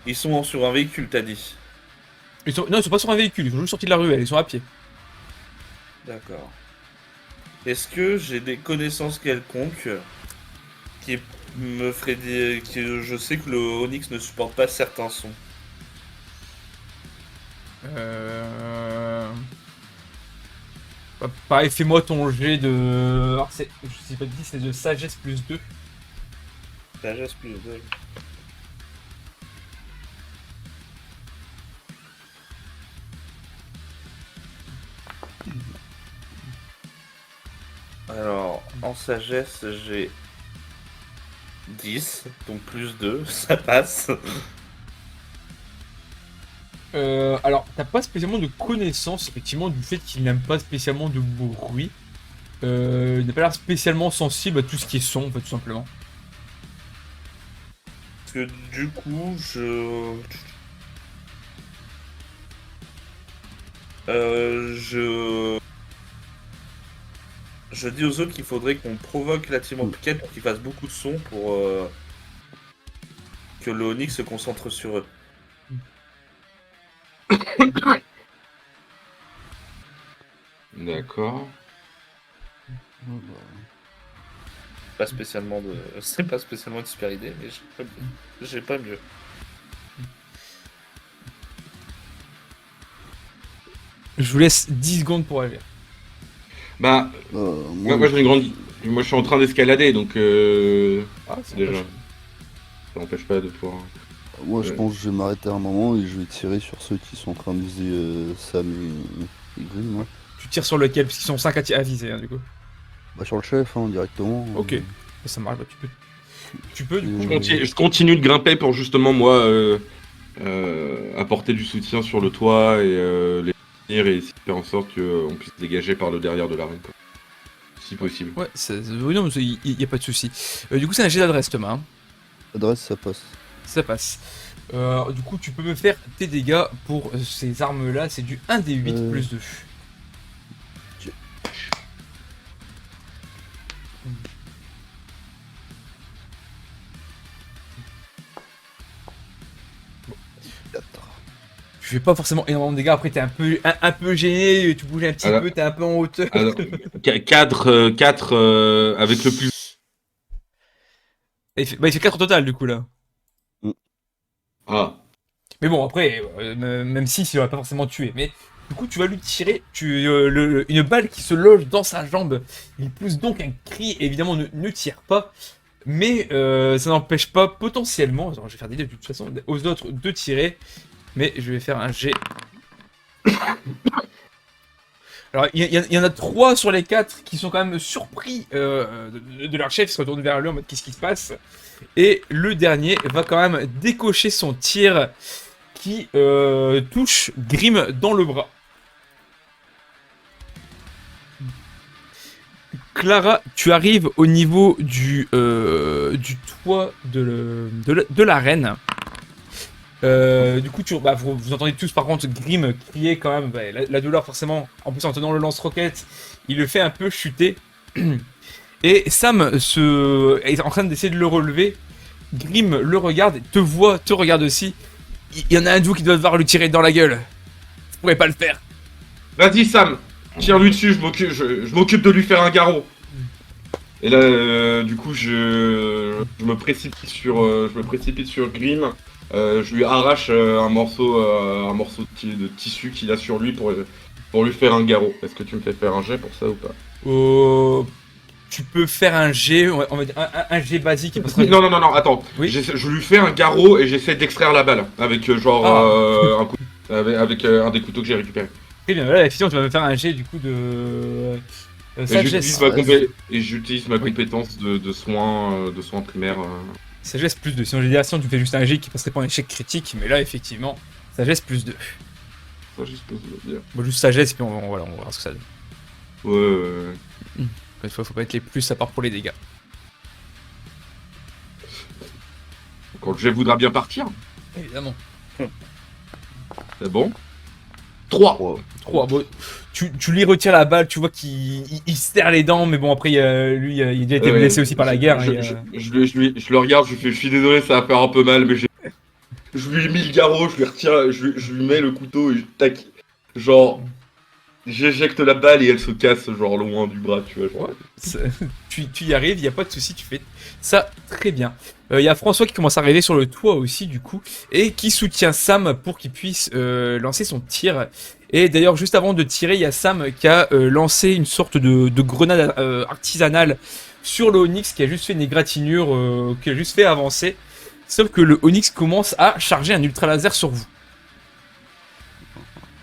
S4: Ils sont sur un véhicule, t'as dit.
S1: Non, ils sont pas sur un véhicule, ils sont juste sortis de la ruelle, ils sont à pied.
S4: D'accord. Est-ce que j'ai des connaissances quelconques qui me feraient dire que je sais que le Onyx ne supporte pas certains sons?
S1: Pareil, fais-moi ton jet de... Alors, je sais pas dit, c'est de sagesse plus 2.
S4: Sagesse plus 2. Alors, en sagesse, j'ai 10, donc plus 2, ça passe.
S1: Alors, t'as pas spécialement de connaissance, effectivement, du fait qu'il n'aime pas spécialement de bruit. Il n'a pas l'air spécialement sensible à tout ce qui est son, en fait, tout simplement.
S4: Parce que du coup, je dis aux autres qu'il faudrait qu'on provoque la team Rocket pour qu'ils fassent beaucoup de sons pour que le Onyx se concentre sur eux.
S3: D'accord.
S4: Pas spécialement de... C'est pas spécialement une super idée, mais j'ai pas mieux.
S1: Je vous laisse 10 secondes pour agir.
S3: Bah, moi j'ai une grande. Moi je suis en train d'escalader donc.
S1: C'est
S3: Déjà.
S1: dommage.
S3: Ça n'empêche pas de pouvoir.
S2: Moi, je
S3: Ouais.
S2: pense que je vais m'arrêter un moment et je vais tirer sur ceux qui sont en train de viser Sam et Green, moi.
S1: Tu tires sur lequel? Parce qu'ils sont 5 à viser, hein, du coup.
S2: Bah, sur le chef, hein, directement.
S1: Ok. Ça marche, bah, tu peux, du coup.
S3: Je continue de grimper pour justement moi apporter du soutien sur le toit et les tenir et essayer de faire en sorte qu'on puisse dégager par le derrière de l'arène, quoi. Si possible.
S1: Ouais, oui, non, il n'y a pas de souci. Du coup, c'est un jet d'adresse, Thomas. Hein.
S2: Adresse, ça passe.
S1: Ça passe. Du coup, tu peux me faire tes dégâts pour ces armes-là. C'est du 1d8 plus 2. Tu fais pas forcément énormément de dégâts. Après, t'es un peu gêné. Tu bouges un petit
S3: Alors-
S1: peu. T'es un peu en hauteur.
S3: Alors, 4 avec le plus.
S1: Il fait 4 au total, du coup, là.
S3: Ah.
S1: Mais bon, après, même si il aurait pas forcément tué. Mais du coup, tu vas lui tirer une balle qui se loge dans sa jambe. Il pousse donc un cri. Évidemment, ne tire pas. Mais ça n'empêche pas potentiellement, attends, je vais faire des dés de toute façon, aux autres de tirer. Mais je vais faire un jet. Alors, il y en a 3 sur les 4 qui sont quand même surpris de leur chef. Ils se retournent vers lui en mode qu'est-ce qui se passe. Et le dernier va quand même décocher son tir qui touche Grim dans le bras. Clara, tu arrives au niveau du toit de l'arène. Du coup, vous entendez tous par contre Grim crier quand même la douleur forcément. En plus en tenant le lance-roquette, il le fait un peu chuter. Et Sam est en train d'essayer de le relever. Grim le regarde, te regarde aussi. Il y en a un de vous qui doit devoir lui tirer dans la gueule. Vous pourrez pas le faire.
S3: Vas-y Sam, tire-lui dessus, je m'occupe de lui faire un garrot. Et là, du coup, je me précipite sur Grim. Je lui arrache un morceau de tissu qu'il a sur lui pour lui faire un garrot. Est-ce que tu me fais faire un jet pour ça ou pas?
S1: Tu peux faire un jet, on va dire un jet basique.
S3: Non, attends.
S1: Oui.
S3: Je lui fais un garrot et j'essaie d'extraire la balle avec un coup, avec un des couteaux que j'ai récupéré.
S1: Très bien, là, effectivement, tu vas me faire un jet du coup de sagesse.
S3: J'utilise ma compétence de soins primaires.
S1: Sagesse plus 2. Sinon, j'ai dit, sinon, tu fais juste un jet qui passerait pas un échec critique, mais là, effectivement, sagesse plus 2.
S3: Ça, je suppose, je veux dire.
S1: Bon, juste sagesse, puis on va voir ce que ça donne.
S3: Ouais.
S1: Une fois, faut pas être les plus à part pour les dégâts.
S3: Quand le jet voudra bien partir,
S1: Évidemment.
S3: c'est bon. 3.
S1: 3. Bon, tu lui retires la balle, tu vois qu'il il se serre les dents, mais bon, après, il a déjà été blessé aussi par la guerre.
S3: Je le regarde, je suis désolé, ça va faire un peu mal, mais je lui ai mis le garrot, je lui retire, je lui mets le couteau et tac. Genre, J'éjecte la balle et elle se casse genre loin du bras, tu vois. Genre.
S1: Ouais, tu y arrives, il n'y a pas de souci, tu fais ça très bien. Il y a François qui commence à arriver sur le toit aussi du coup, et qui soutient Sam pour qu'il puisse lancer son tir. Et d'ailleurs juste avant de tirer, il y a Sam qui a lancé une sorte de grenade artisanale sur le Onyx, qui a juste fait une égratignure, qui a juste fait avancer. Sauf que le Onyx commence à charger un ultra laser sur vous.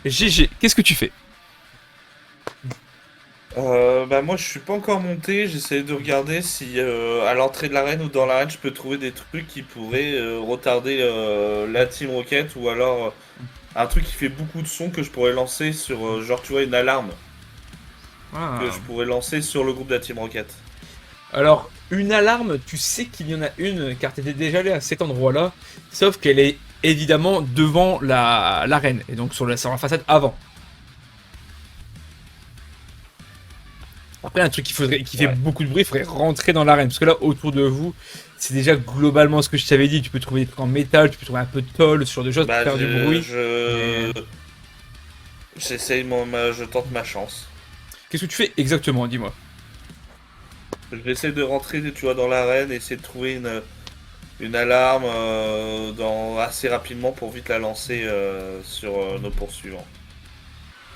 S1: GG, qu'est-ce que tu fais?
S4: Bah moi je suis pas encore monté, j'essaie de regarder si à l'entrée de l'arène ou dans l'arène je peux trouver des trucs qui pourraient retarder la Team Rocket ou alors un truc qui fait beaucoup de son que je pourrais lancer sur genre tu vois une alarme que je pourrais lancer sur le groupe de la Team Rocket.
S1: Alors, une alarme, tu sais qu'il y en a une, car tu étais déjà allé à cet endroit-là, sauf qu'elle est évidemment devant l'arène, et donc sur la façade avant. Après, un truc qui fait beaucoup de bruit, il faudrait rentrer dans l'arène, parce que là, autour de vous, c'est déjà globalement ce que je t'avais dit, tu peux trouver des trucs en métal, tu peux trouver un peu de tôle, ce genre de choses pour faire du bruit.
S4: J'essaye, je tente ma chance.
S1: Qu'est-ce que tu fais exactement, dis-moi?
S4: J'essaie de rentrer, tu vois, dans l'arène, essayer de trouver une alarme assez rapidement pour vite la lancer sur nos poursuivants.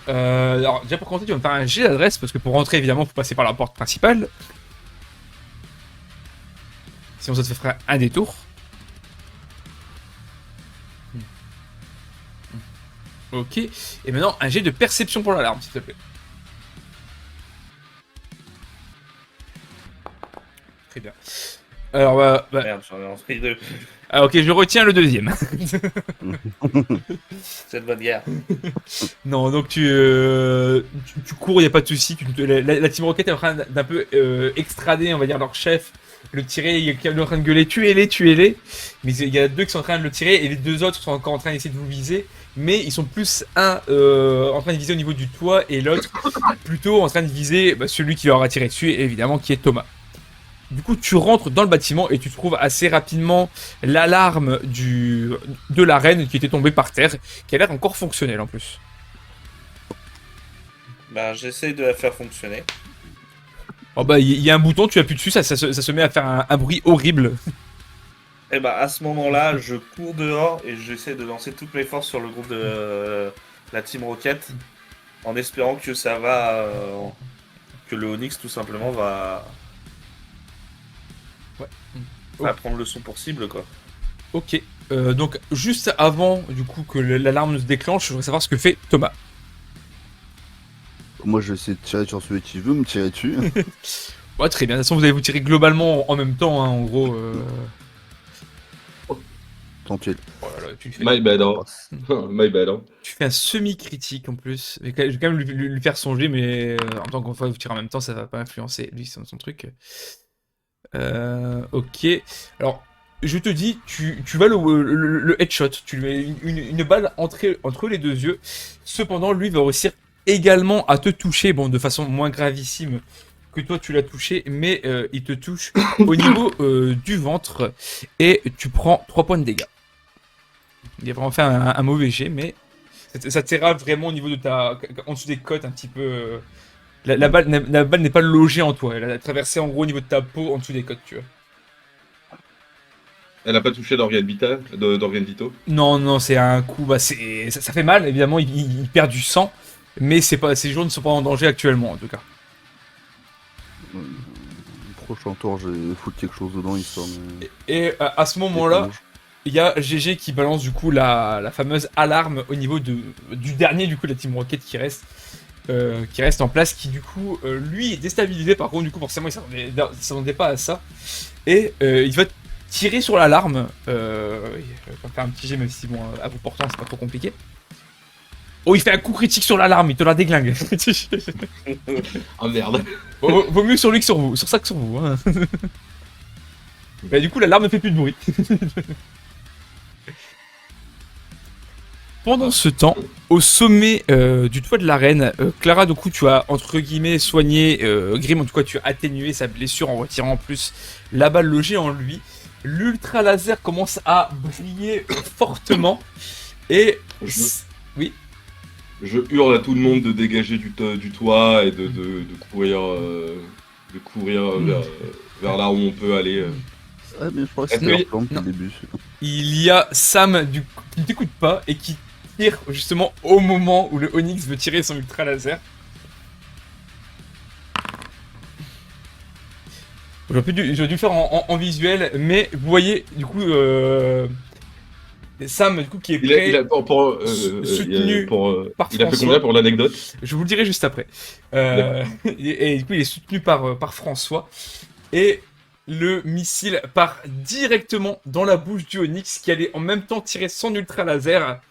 S1: Alors, déjà pour commencer, tu vas me faire un jet d'adresse, parce que pour rentrer, évidemment, faut passer par la porte principale. Sinon, ça te ferait un détour. Ok. Et maintenant, un jet de perception pour l'alarme, s'il te plaît. Très bien. Alors,
S4: Merde, j'en ai envie de...
S1: Ah, ok, je retiens le deuxième.
S4: C'est de bonne guerre.
S1: Non, donc tu cours, il n'y a pas de souci. La Team Rocket est en train d'un peu extrader, on va dire, leur chef, le tirer. Il y a quelqu'un en train de gueuler, tuez-les, tuez-les. Mais il y a deux qui sont en train de le tirer et les deux autres sont encore en train d'essayer de vous viser. Mais ils sont plus en train de viser au niveau du toit et l'autre plutôt en train de viser celui qui leur a tiré dessus, évidemment, qui est Thomas. Du coup, tu rentres dans le bâtiment et tu trouves assez rapidement l'alarme de l'arène qui était tombée par terre, qui a l'air encore fonctionnelle en plus.
S4: Bah, j'essaye de la faire fonctionner.
S1: Oh bah, il y a un bouton, tu appuies dessus, ça se met à faire un bruit horrible.
S4: Et bah, à ce moment-là, je cours dehors et j'essaie de lancer toutes mes forces sur le groupe de la Team Rocket, en espérant que ça va, que le Onyx tout simplement va prendre le son pour cible, quoi.
S1: Ok, donc juste avant du coup que l'alarme ne se déclenche, je voudrais savoir ce que fait Thomas.
S2: Moi, je vais essayer de tirer sur celui qui veut me tirer dessus.
S1: Ouais, très bien, de toute façon vous allez vous tirer globalement en même temps, hein, en gros.
S2: Tant pis.
S1: Voilà, tu fais...
S3: My bad, hein. My bad, hein.
S1: Tu fais un semi-critique en plus. Je vais quand même lui faire songer, mais en tant qu'on va vous tirer en même temps, ça va pas influencer lui, son truc. Ok. Alors, je te dis, tu vas le headshot. Tu lui mets une balle entre les deux yeux. Cependant, lui va réussir également à te toucher, bon, de façon moins gravissime que toi tu l'as touché, mais il te touche au niveau du ventre et tu prends 3 points de dégâts. Il a vraiment fait un mauvais jet, mais ça t'ira vraiment au niveau de en dessous des côtes un petit peu. La balle n'est pas logée en toi, elle a traversé en gros au niveau de ta peau en dessous des côtes, tu vois.
S3: Elle a pas touché d'organe vital, d'organe vitaux.
S1: Non, c'est un coup, ça fait mal, évidemment, il perd du sang, mais ces joueurs ne sont pas en danger actuellement en tout cas.
S2: Prochain tour, je vais foutre quelque chose dedans histoire.
S1: Et à ce moment-là, il y a GG qui balance du coup la fameuse alarme au niveau du dernier du coup de la Team Rocket qui reste en place, qui du coup lui est déstabilisé. Par contre du coup forcément il s'attendait pas à ça et il va tirer sur l'alarme. Il va faire un petit jet, même si bon à bout portant c'est pas trop compliqué. Oh, il fait un coup critique sur l'alarme, il te la déglingue.
S3: Oh merde.
S1: Vaut mieux sur lui que sur vous, sur ça que sur vous, hein. Bah, du coup l'alarme ne fait plus de bruit. Pendant ce temps, au sommet du toit de l'arène, Clara, du coup, tu as entre guillemets soigné Grim, en tout cas, tu as atténué sa blessure en retirant en plus la balle logée en lui. L'ultra laser commence à briller fortement et oui.
S3: Je hurle à tout le monde de dégager du toit et de courir, vers là où on peut aller.
S2: Ah, mais je crois que
S3: Est-ce
S2: c'était
S3: que-
S2: leur plan depuis
S1: non.
S2: le début.
S1: Il y a Sam qui ne t'écoute pas et qui tire justement au moment où le Onyx veut tirer son ultra laser. J'aurais dû le faire en visuel, mais vous voyez du coup Sam du coup qui est prêt.
S3: Il a,
S1: soutenu par
S3: il a fait
S1: François.
S3: combien pour l'anecdote?
S1: Je vous le dirai juste après. Et du coup, il est soutenu par François. Et le missile part directement dans la bouche du Onyx qui allait en même temps tirer son ultra laser.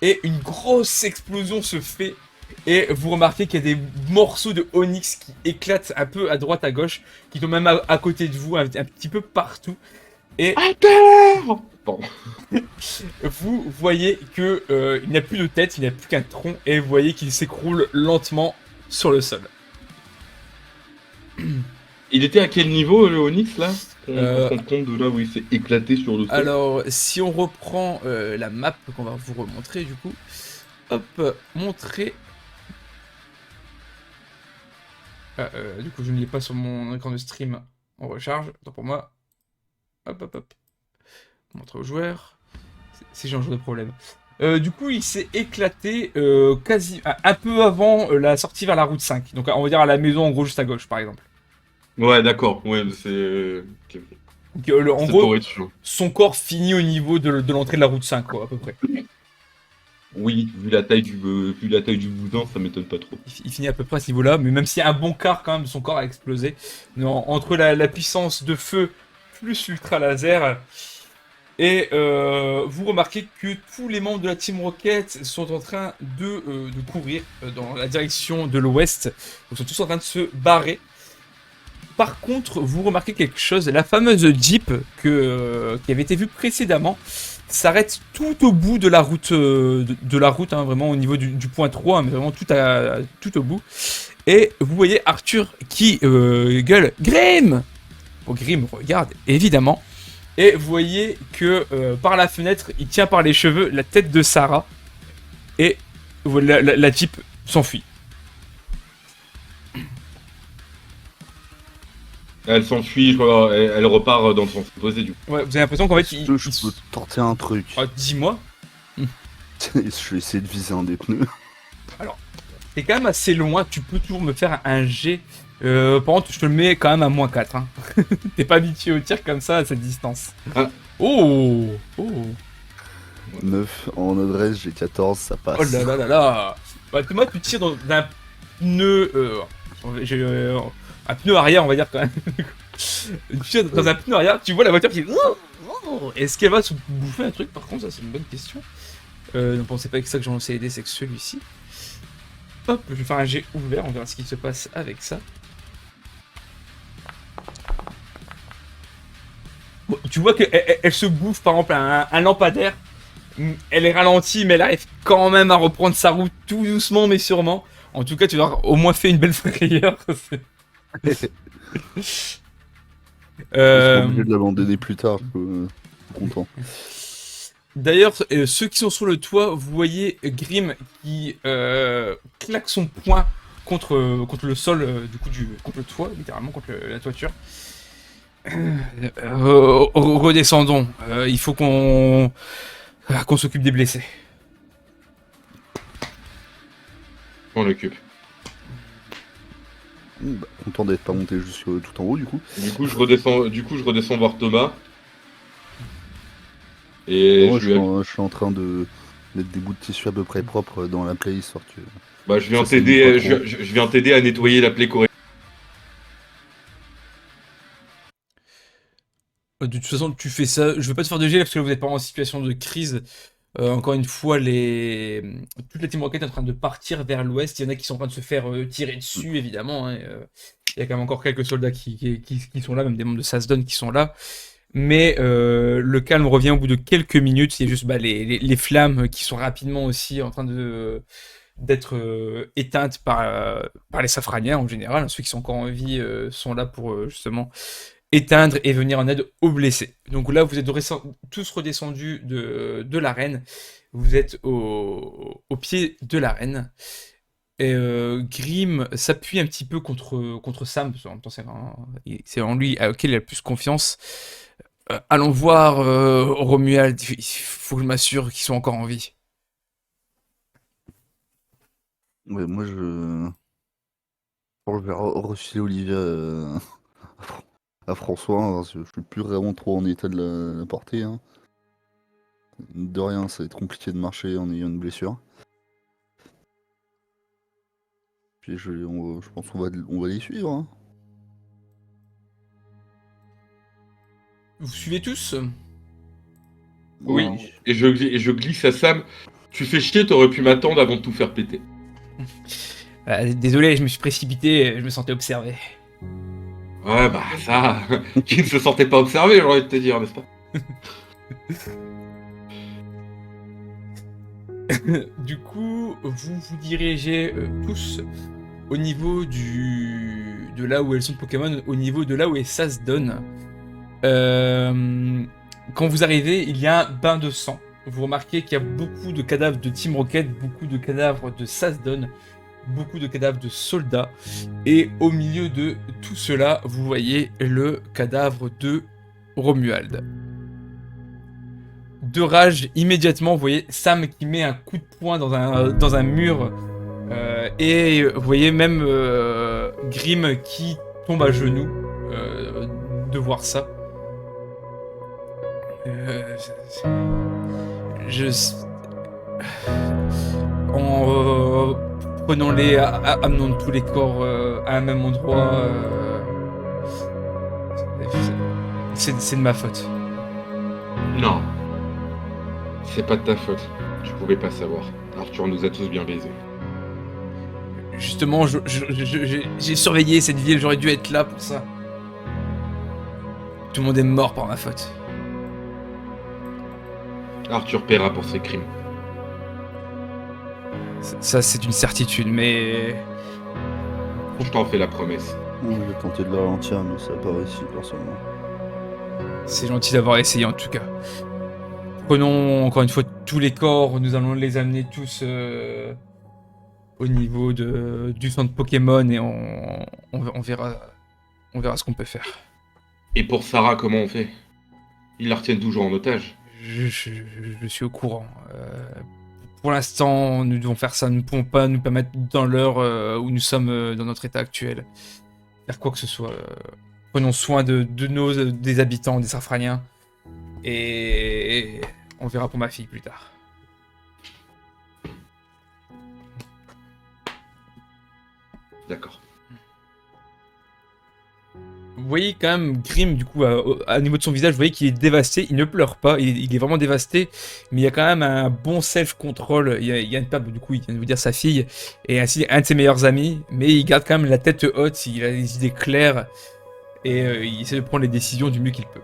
S1: Et une grosse explosion se fait. Et vous remarquez qu'il y a des morceaux de Onyx qui éclatent un peu à droite, à gauche, qui sont même à côté de vous, un petit peu partout. Et
S3: Bon.
S1: vous voyez que il n'y a plus de tête, il n'y a plus qu'un tronc, et vous voyez qu'il s'écroule lentement sur le sol.
S3: Il était à quel niveau le Onyx là? On
S1: Euh,
S3: se rend compte de là où il s'est éclaté sur le sol.
S1: Alors, si on reprend la map qu'on va vous remontrer, du coup, hop, montrer. Du coup, je ne l'ai pas sur mon écran de stream en recharge. Attends pour moi. Hop, hop, hop. Montrer aux joueurs. Si j'ai un jour de problème. Du coup, il s'est éclaté quasi un peu avant la sortie vers la route 5. Donc, on va dire à la maison, en gros, juste à gauche, par exemple.
S3: Ouais, d'accord. Ouais, c'est.
S1: Donc, en
S3: C'est
S1: gros,
S3: pour être sûr.
S1: son corps finit au niveau de l'entrée de la route 5, quoi, à peu près.
S3: Oui, vu la taille du boudin, ça m'étonne pas trop.
S1: Il finit à peu près à ce niveau-là, mais même s'il y a un bon quart quand même de son corps a explosé. Non, entre la puissance de feu plus l'ultra laser, et vous remarquez que tous les membres de la Team Rocket sont en train de courir dans la direction de l'ouest. Ils sont tous en train de se barrer. Par contre, vous remarquez quelque chose, la fameuse Jeep qui avait été vue précédemment s'arrête tout au bout de la route, hein, vraiment au niveau du point 3, mais vraiment tout au bout. Et vous voyez Arthur qui gueule « Grim !» Bon, Grim regarde, évidemment. Et vous voyez que par la fenêtre, il tient par les cheveux la tête de Sarah. Et la Jeep s'enfuit.
S3: Elle s'enfuit, je crois, elle repart dans le sens opposé du coup.
S1: Ouais, vous avez l'impression qu'en fait,
S2: Je peux tenter un truc.
S1: Ah, dis-moi.
S2: Je vais essayer de viser un des pneus.
S1: T'es quand même assez loin, tu peux toujours me faire un jet. Par contre, je te le mets quand même à -4. Hein. T'es pas habitué au tir comme ça à cette distance.
S3: Ah.
S1: Oh
S2: 9 en adresse, j'ai 14, ça passe.
S1: Oh là là là là. Bah, Thomas, tu tires d'un pneu. Un pneu arrière, on va dire quand même. Tu tires dans un pneu arrière, tu vois la voiture qui. Est-ce qu'elle va se bouffer un truc par contre? Ça, c'est une bonne question. Ne pensez pas que ça que j'en sais aider, c'est que celui-ci. Hop, je vais faire un jet ouvert, on verra ce qui se passe avec ça. Bon, tu vois qu'elle se bouffe par exemple un lampadaire. Elle est ralentie, mais elle arrive quand même à reprendre sa route tout doucement, mais sûrement. En tout cas, tu dois avoir au moins fait une belle frayeur.
S2: Je suis obligé de l'abandonner plus tard, je suis content.
S1: D'ailleurs, ceux qui sont sur le toit, vous voyez Grim qui claque son poing contre le sol, contre le toit, littéralement, contre la toiture. Redescendons. Il faut qu'on s'occupe des blessés.
S3: On l'occupe.
S2: Bah, content d'être pas monté jusqu'à tout en haut du coup.
S3: Du coup, je redescends voir Thomas. Et
S2: Moi,
S3: je lui
S2: je suis en train de mettre des bouts de tissu à peu près propres dans la plaie histoire que.
S3: bah, je viens
S2: Ça, c'est
S3: t'aider,
S2: pas trop.
S3: je viens t'aider à nettoyer la plaie correcte.
S1: De toute façon, tu fais ça. Je veux pas te faire de jet parce que là, vous n'êtes pas en situation de crise. Encore une fois, toute la Team Rocket est en train de partir vers l'ouest. Il y en a qui sont en train de se faire tirer dessus, évidemment. Hein. Il y a quand même encore quelques soldats qui sont là, même des membres de Sasdon qui sont là. Mais le calme revient au bout de quelques minutes. C'est juste les flammes qui sont rapidement aussi en train d'être éteintes par les safraniens en général. Ceux qui sont encore en vie sont là pour justement éteindre et venir en aide aux blessés. Donc là, vous êtes tous redescendus de l'arène. Vous êtes au pied de l'arène. Et Grim s'appuie un petit peu contre Sam, parce qu'en même temps c'est en lui auquel il a le plus confiance. Allons voir Romuald, il faut que je m'assure qu'ils sont encore en vie.
S2: Ouais, moi je. Bon, je vais refiler Olivia à François, hein, parce que je suis plus vraiment trop en état de la porter. Hein. De rien, ça va être compliqué de marcher en ayant une blessure. Puis je pense on va les suivre. Hein.
S1: Vous suivez tous?
S3: Oui,
S2: Ouais.
S3: et je glisse à Sam. Tu fais chier, t'aurais pu m'attendre avant de tout faire péter.
S1: Désolé, je me suis précipité, je me sentais observé.
S3: Ouais, bah ça, qui ne se sentait pas observé, j'ai envie de te dire, n'est-ce pas?
S1: Du coup, vous vous dirigez tous au niveau de là où elles sont Pokémon, au niveau de là où est Sasdon. Quand vous arrivez, il y a un bain de sang. Vous remarquez qu'il y a beaucoup de cadavres de Team Rocket, beaucoup de cadavres de Sasdon, beaucoup de cadavres de soldats. Et au milieu de tout cela, vous voyez le cadavre de Romuald. De rage, immédiatement, vous voyez Sam qui met un coup de poing dans un mur. Et vous voyez même Grim qui tombe à genoux de voir ça. Je... En prenons-les, amenons tous les corps à un même endroit. C'est de ma faute.
S3: Non. C'est pas de ta faute. Tu pouvais pas savoir. Arthur nous a tous bien baisés.
S1: Justement, j'ai surveillé cette ville, j'aurais dû être là pour ça. Tout le monde est mort par ma faute.
S3: Arthur paiera pour ses crimes.
S1: Ça, c'est une certitude, mais...
S3: Je t'en fais la promesse.
S2: J'ai tenté de la ralentir, mais ça n'a pas réussi personnellement.
S1: C'est gentil d'avoir essayé en tout cas. Prenons encore une fois tous les corps, nous allons les amener tous au niveau du centre Pokémon et on verra ce qu'on peut faire.
S3: Et pour Sarah, comment on fait? Ils la retiennent toujours en otage.
S1: Je suis au courant. Pour l'instant, nous devons faire ça. Nous ne pouvons pas nous permettre dans l'heure où nous sommes dans notre état actuel faire quoi que ce soit. Prenons soin des habitants, des Safraniens. Et on verra pour ma fille plus tard.
S3: D'accord.
S1: Vous voyez quand même Grim, du coup, à niveau de son visage, vous voyez qu'il est dévasté. Il ne pleure pas, il est vraiment dévasté. Mais il y a quand même un bon self-control. Il y a une table, du coup, il vient de vous dire sa fille. Et ainsi, un de ses meilleurs amis. Mais il garde quand même la tête haute, il a les idées claires. Et il essaie de prendre les décisions du mieux qu'il peut.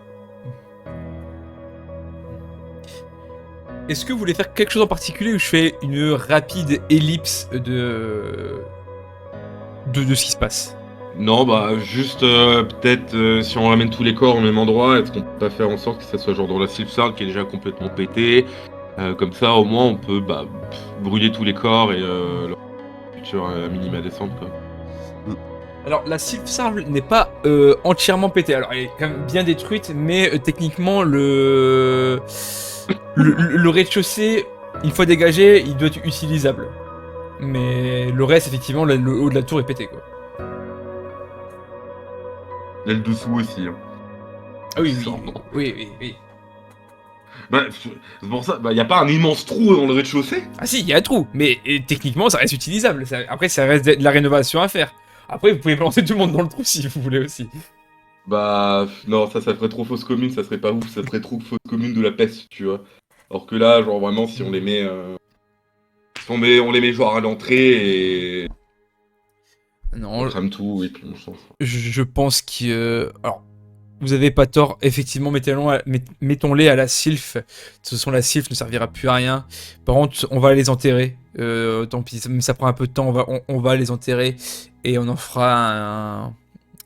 S1: Est-ce que vous voulez faire quelque chose en particulier ou je fais une rapide ellipse de ce qui se passe?
S3: Non, bah, juste, peut-être, si on ramène tous les corps au même endroit, est-ce qu'on peut pas faire en sorte que ça soit genre dans la Silphsard qui est déjà complètement pété? Comme ça, au moins, on peut, brûler tous les corps et leur futur à minima descendre, quoi.
S1: Alors la Silphsard n'est pas entièrement pétée. Alors elle est quand même bien détruite, mais techniquement le rez-de-chaussée, une fois dégagé, il doit être utilisable. Mais le reste, effectivement, le haut de la tour est pété, quoi.
S3: L'aile dessous aussi, hein.
S1: Ah oui,
S3: Sans-
S1: oui.
S3: Bah, c'est pour ça, y a pas un immense trou dans le rez-de-chaussée?
S1: Ah si, il y a un trou, mais techniquement, ça reste utilisable. Après, ça reste de la rénovation à faire. Après, vous pouvez balancer tout le monde dans le trou si vous voulez aussi.
S3: Bah, non, ça ferait trop fausse commune, ça serait pas ouf, ça ferait trop fausse commune de la peste, tu vois. Alors que là, genre vraiment, si on les met, on les met genre à l'entrée et
S1: Non,
S3: on crame tout et puis on s'en fout.
S1: je pense que... alors, vous avez pas tort, effectivement, mettons-les à la sylph. De toute façon, la sylph ne servira plus à rien. Par contre, on va les enterrer. Tant pis, ça prend un peu de temps, on va les enterrer. Et on en fera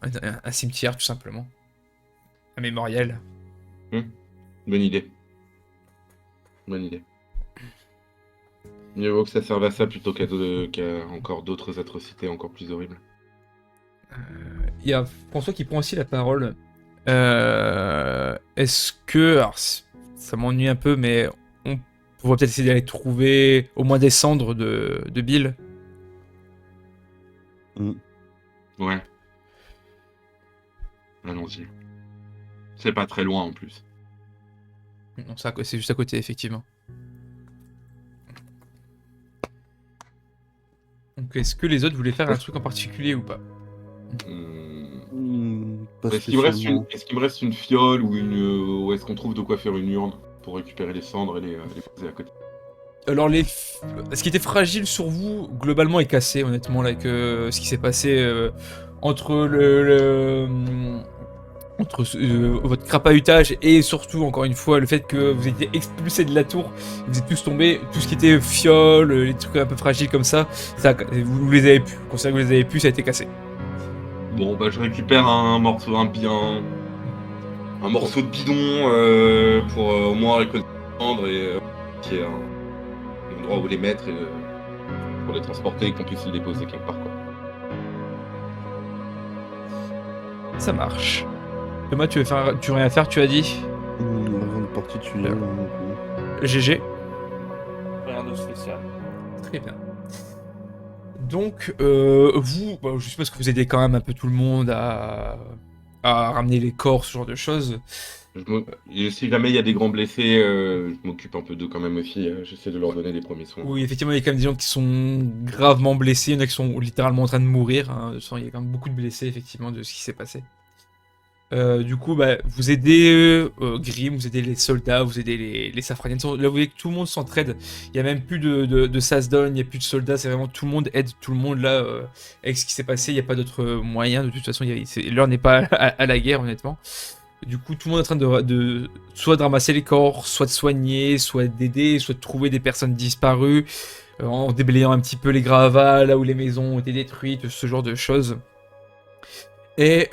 S1: un cimetière, tout simplement. Un mémorial.
S3: Bonne idée. Bonne idée. Mieux vaut que ça serve à ça plutôt qu'à encore d'autres atrocités encore plus horribles.
S1: Il y a François qui prend aussi la parole. Est-ce que... Alors, ça m'ennuie un peu, mais on pourrait peut-être essayer d'aller trouver au moins des cendres de Bill.
S3: Ouais. Allons-y. C'est pas très loin en plus.
S1: Non, c'est juste à côté, effectivement. Donc, est-ce que les autres voulaient faire un truc en particulier ou pas?
S2: Pas
S3: Est-ce qu'il me
S2: spécialement.
S3: reste une fiole ou est-ce qu'on trouve de quoi faire une urne pour récupérer les cendres et les poser à côté?
S1: Alors, ce qui était fragile sur vous, globalement, est cassé, honnêtement, là, que ce qui s'est passé entre votre crapahutage et surtout, encore une fois, le fait que vous étiez expulsé de la tour, vous êtes tous tombés, tout ce qui était fiole, les trucs un peu fragiles comme ça, vous les avez pu. Considérez que vous les avez pu, ça a été cassé.
S3: Bon, bah je récupère un morceau de bidon pour au moins récolter les cendres et qui est un endroit où les mettre et, pour les transporter et qu'on puisse les déposer quelque part, quoi.
S1: Ça marche. Thomas, tu veux rien faire, tu as dit?
S2: Avant de partir, tu y es.
S1: GG.
S4: Rien de spécial.
S1: Très bien. Donc, je suppose que vous aidez quand même un peu tout le monde à ramener les corps, ce genre de choses.
S3: Et si jamais il y a des grands blessés, je m'occupe un peu d'eux quand même aussi. J'essaie de leur donner des premiers soins.
S1: Oui, effectivement, il y a quand même des gens qui sont gravement blessés, il y en a qui sont littéralement en train de mourir. Hein. Il y a quand même beaucoup de blessés, effectivement, de ce qui s'est passé. Du coup, vous aidez Grim, vous aidez les soldats, vous aidez les Safraniens. Là, vous voyez que tout le monde s'entraide. Il n'y a même plus de Sasdon, il n'y a plus de soldats. C'est vraiment tout le monde aide tout le monde. Là, avec ce qui s'est passé, il n'y a pas d'autre moyen. De toute façon, l'heure n'est pas à la guerre, honnêtement. Du coup, tout le monde est en train soit de ramasser les corps, soit de soigner, soit d'aider, soit de trouver des personnes disparues, en déblayant un petit peu les gravats, là où les maisons ont été détruites, ce genre de choses. Et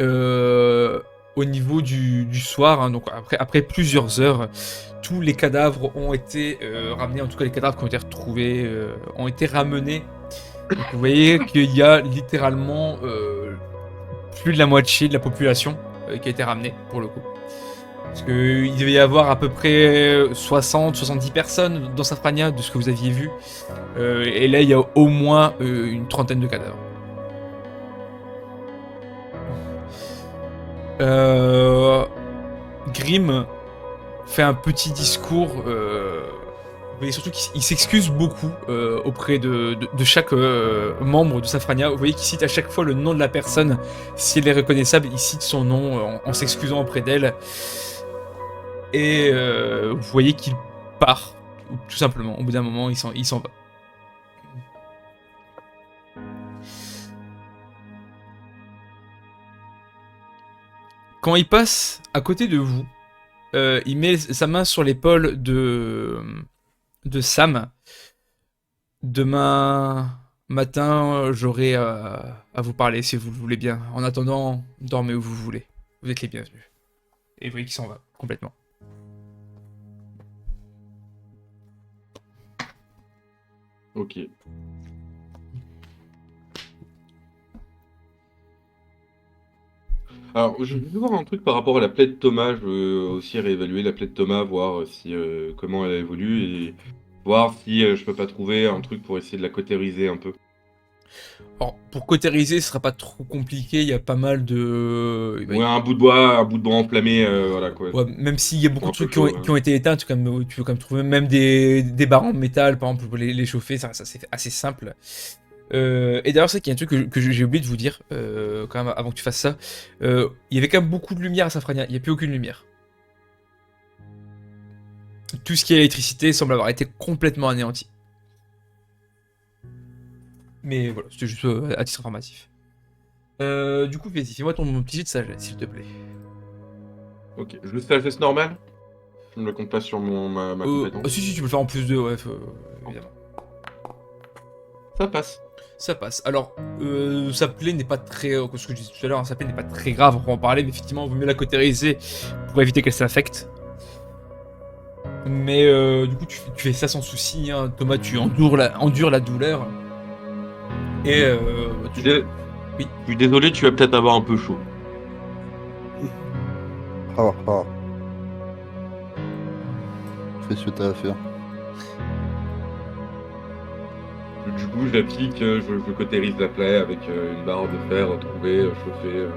S1: au niveau du soir, hein, donc après plusieurs heures, tous les cadavres ont été ramenés, en tout cas les cadavres qui ont été retrouvés ont été ramenés. Donc vous voyez qu'il y a littéralement plus de la moitié de la population qui a été ramenée pour le coup. Parce qu'il devait y avoir à peu près 60-70 personnes dans Safrania, de ce que vous aviez vu. Et là, il y a au moins une trentaine de cadavres. Grim fait un petit discours. Vous voyez surtout qu'il s'excuse beaucoup auprès de chaque membre de Safrania. Vous voyez qu'il cite à chaque fois le nom de la personne. Si elle est reconnaissable, il cite son nom en s'excusant auprès d'elle. Et vous voyez qu'il part, tout simplement. Au bout d'un moment, il s'en va. Quand il passe à côté de vous, il met sa main sur l'épaule de Sam. Demain matin, j'aurai à vous parler si vous le voulez bien. En attendant, dormez où vous voulez. Vous êtes les bienvenus. Et vous voyez qu'il s'en va complètement.
S3: Ok. Alors, je veux voir un truc par rapport à la plaie de Thomas. Je veux aussi réévaluer la plaie de Thomas, voir si comment elle a évolué et voir si je peux pas trouver un truc pour essayer de la cautériser un peu.
S1: Alors, pour cautériser, ce sera pas trop compliqué. Il y a pas mal de.
S3: Ouais, un bout de bois enflammé, voilà quoi.
S1: Ouais, même s'il y a beaucoup
S3: Un
S1: de
S3: peu
S1: trucs
S3: chaud,
S1: qui ont été éteints, tu peux quand même trouver même des barres en métal, par exemple, pour les chauffer. Ça c'est assez simple. Et d'ailleurs, c'est qu'il y a un truc que j'ai oublié de vous dire, quand même, avant que tu fasses ça. Il y avait quand même beaucoup de lumière à Safrania. Il n'y a plus aucune lumière. Tout ce qui est électricité semble avoir été complètement anéanti. Mais voilà, c'était juste à titre informatif. Du coup, vas-y, fais-moi ton petit jet de sagesse, s'il te plaît.
S3: Ok, je le sagesse normal. Je ne le compte pas sur ma compétence.
S1: Si, tu peux le faire en plus de, ouais, évidemment.
S3: Ça passe.
S1: Ça passe. Alors, sa plaie n'est pas très... ce que je disais tout à l'heure, sa plaie n'est pas très grave, on va en parler, mais effectivement, il vaut mieux la cautériser pour éviter qu'elle s'infecte. Mais du coup, tu fais ça sans souci, hein. Thomas, tu endures la douleur. Et
S3: Je suis
S1: Oui.
S3: je suis désolé, tu vas peut-être avoir un peu chaud.
S2: Ah ah. Fais ce que t'as à faire.
S3: Du coup, j'applique, je cautérise la plaie avec une barre de fer trouvée, chauffée.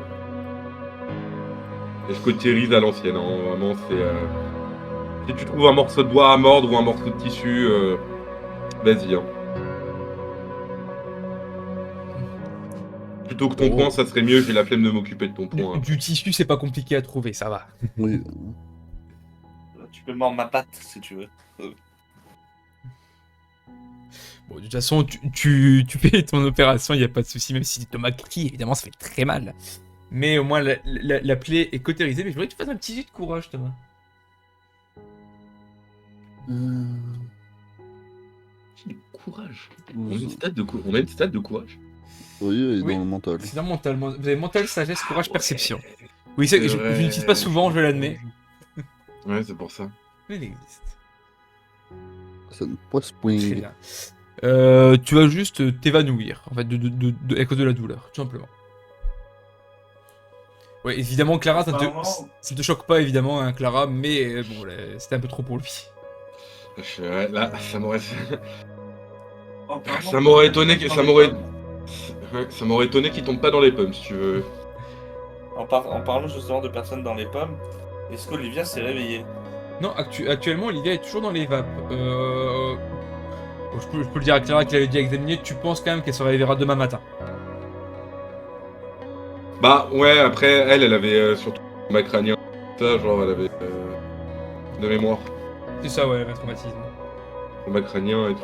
S3: Et je cautérise à l'ancienne, hein. Vraiment, c'est... Si tu trouves un morceau de bois à mordre ou un morceau de tissu, vas-y. Hein. Plutôt que ton
S1: Oh.
S3: poing, ça serait mieux, j'ai la flemme de m'occuper de ton poing.
S1: du tissu, c'est pas compliqué à trouver, ça va.
S2: Oui.
S4: Tu peux mordre ma patte si tu veux.
S1: Bon, de toute façon, tu fais ton opération, il n'y a pas de souci, même si Thomas crie, évidemment, ça fait très mal. Mais au moins, la plaie est cautérisée. Mais je voudrais que tu fasses un petit jet de courage, Thomas.
S3: Courage. On a une stade de courage.
S2: Oui, et
S1: Oui.
S2: dans le mental.
S1: C'est dans mental. Vous avez mental, sagesse, courage, perception. Oui, je
S3: vrai.
S1: n'utilise pas souvent, je l'admets.
S3: Ouais, c'est pour ça.
S1: Mais il existe.
S2: Ça ne passe point.
S1: Très bien. Tu vas juste t'évanouir, en fait, à cause de la douleur, tout simplement. Ouais, évidemment, Clara, ça ne te choque pas, évidemment, hein, Clara, mais bon, c'était un peu trop pour lui.
S3: Ouais, là, ça m'aurait...
S4: Oh, pardon.
S3: Ça m'aurait étonné que... Ça m'aurait étonné qu'il tombe pas dans les pommes, si tu veux.
S4: En parlant justement de personnes dans les pommes, est-ce qu'Olivia s'est réveillée?
S1: Non, actuellement, Olivia est toujours dans les vapes. Bon, je peux le dire à Clara qui l'avait déjà examiné, tu penses quand même qu'elle se réveillera demain matin.
S3: Bah, ouais, après, elle avait surtout ma crânien. Ça, genre, elle avait de mémoire.
S1: C'est ça, ouais, un traumatisme.
S3: Ma crânien et tout.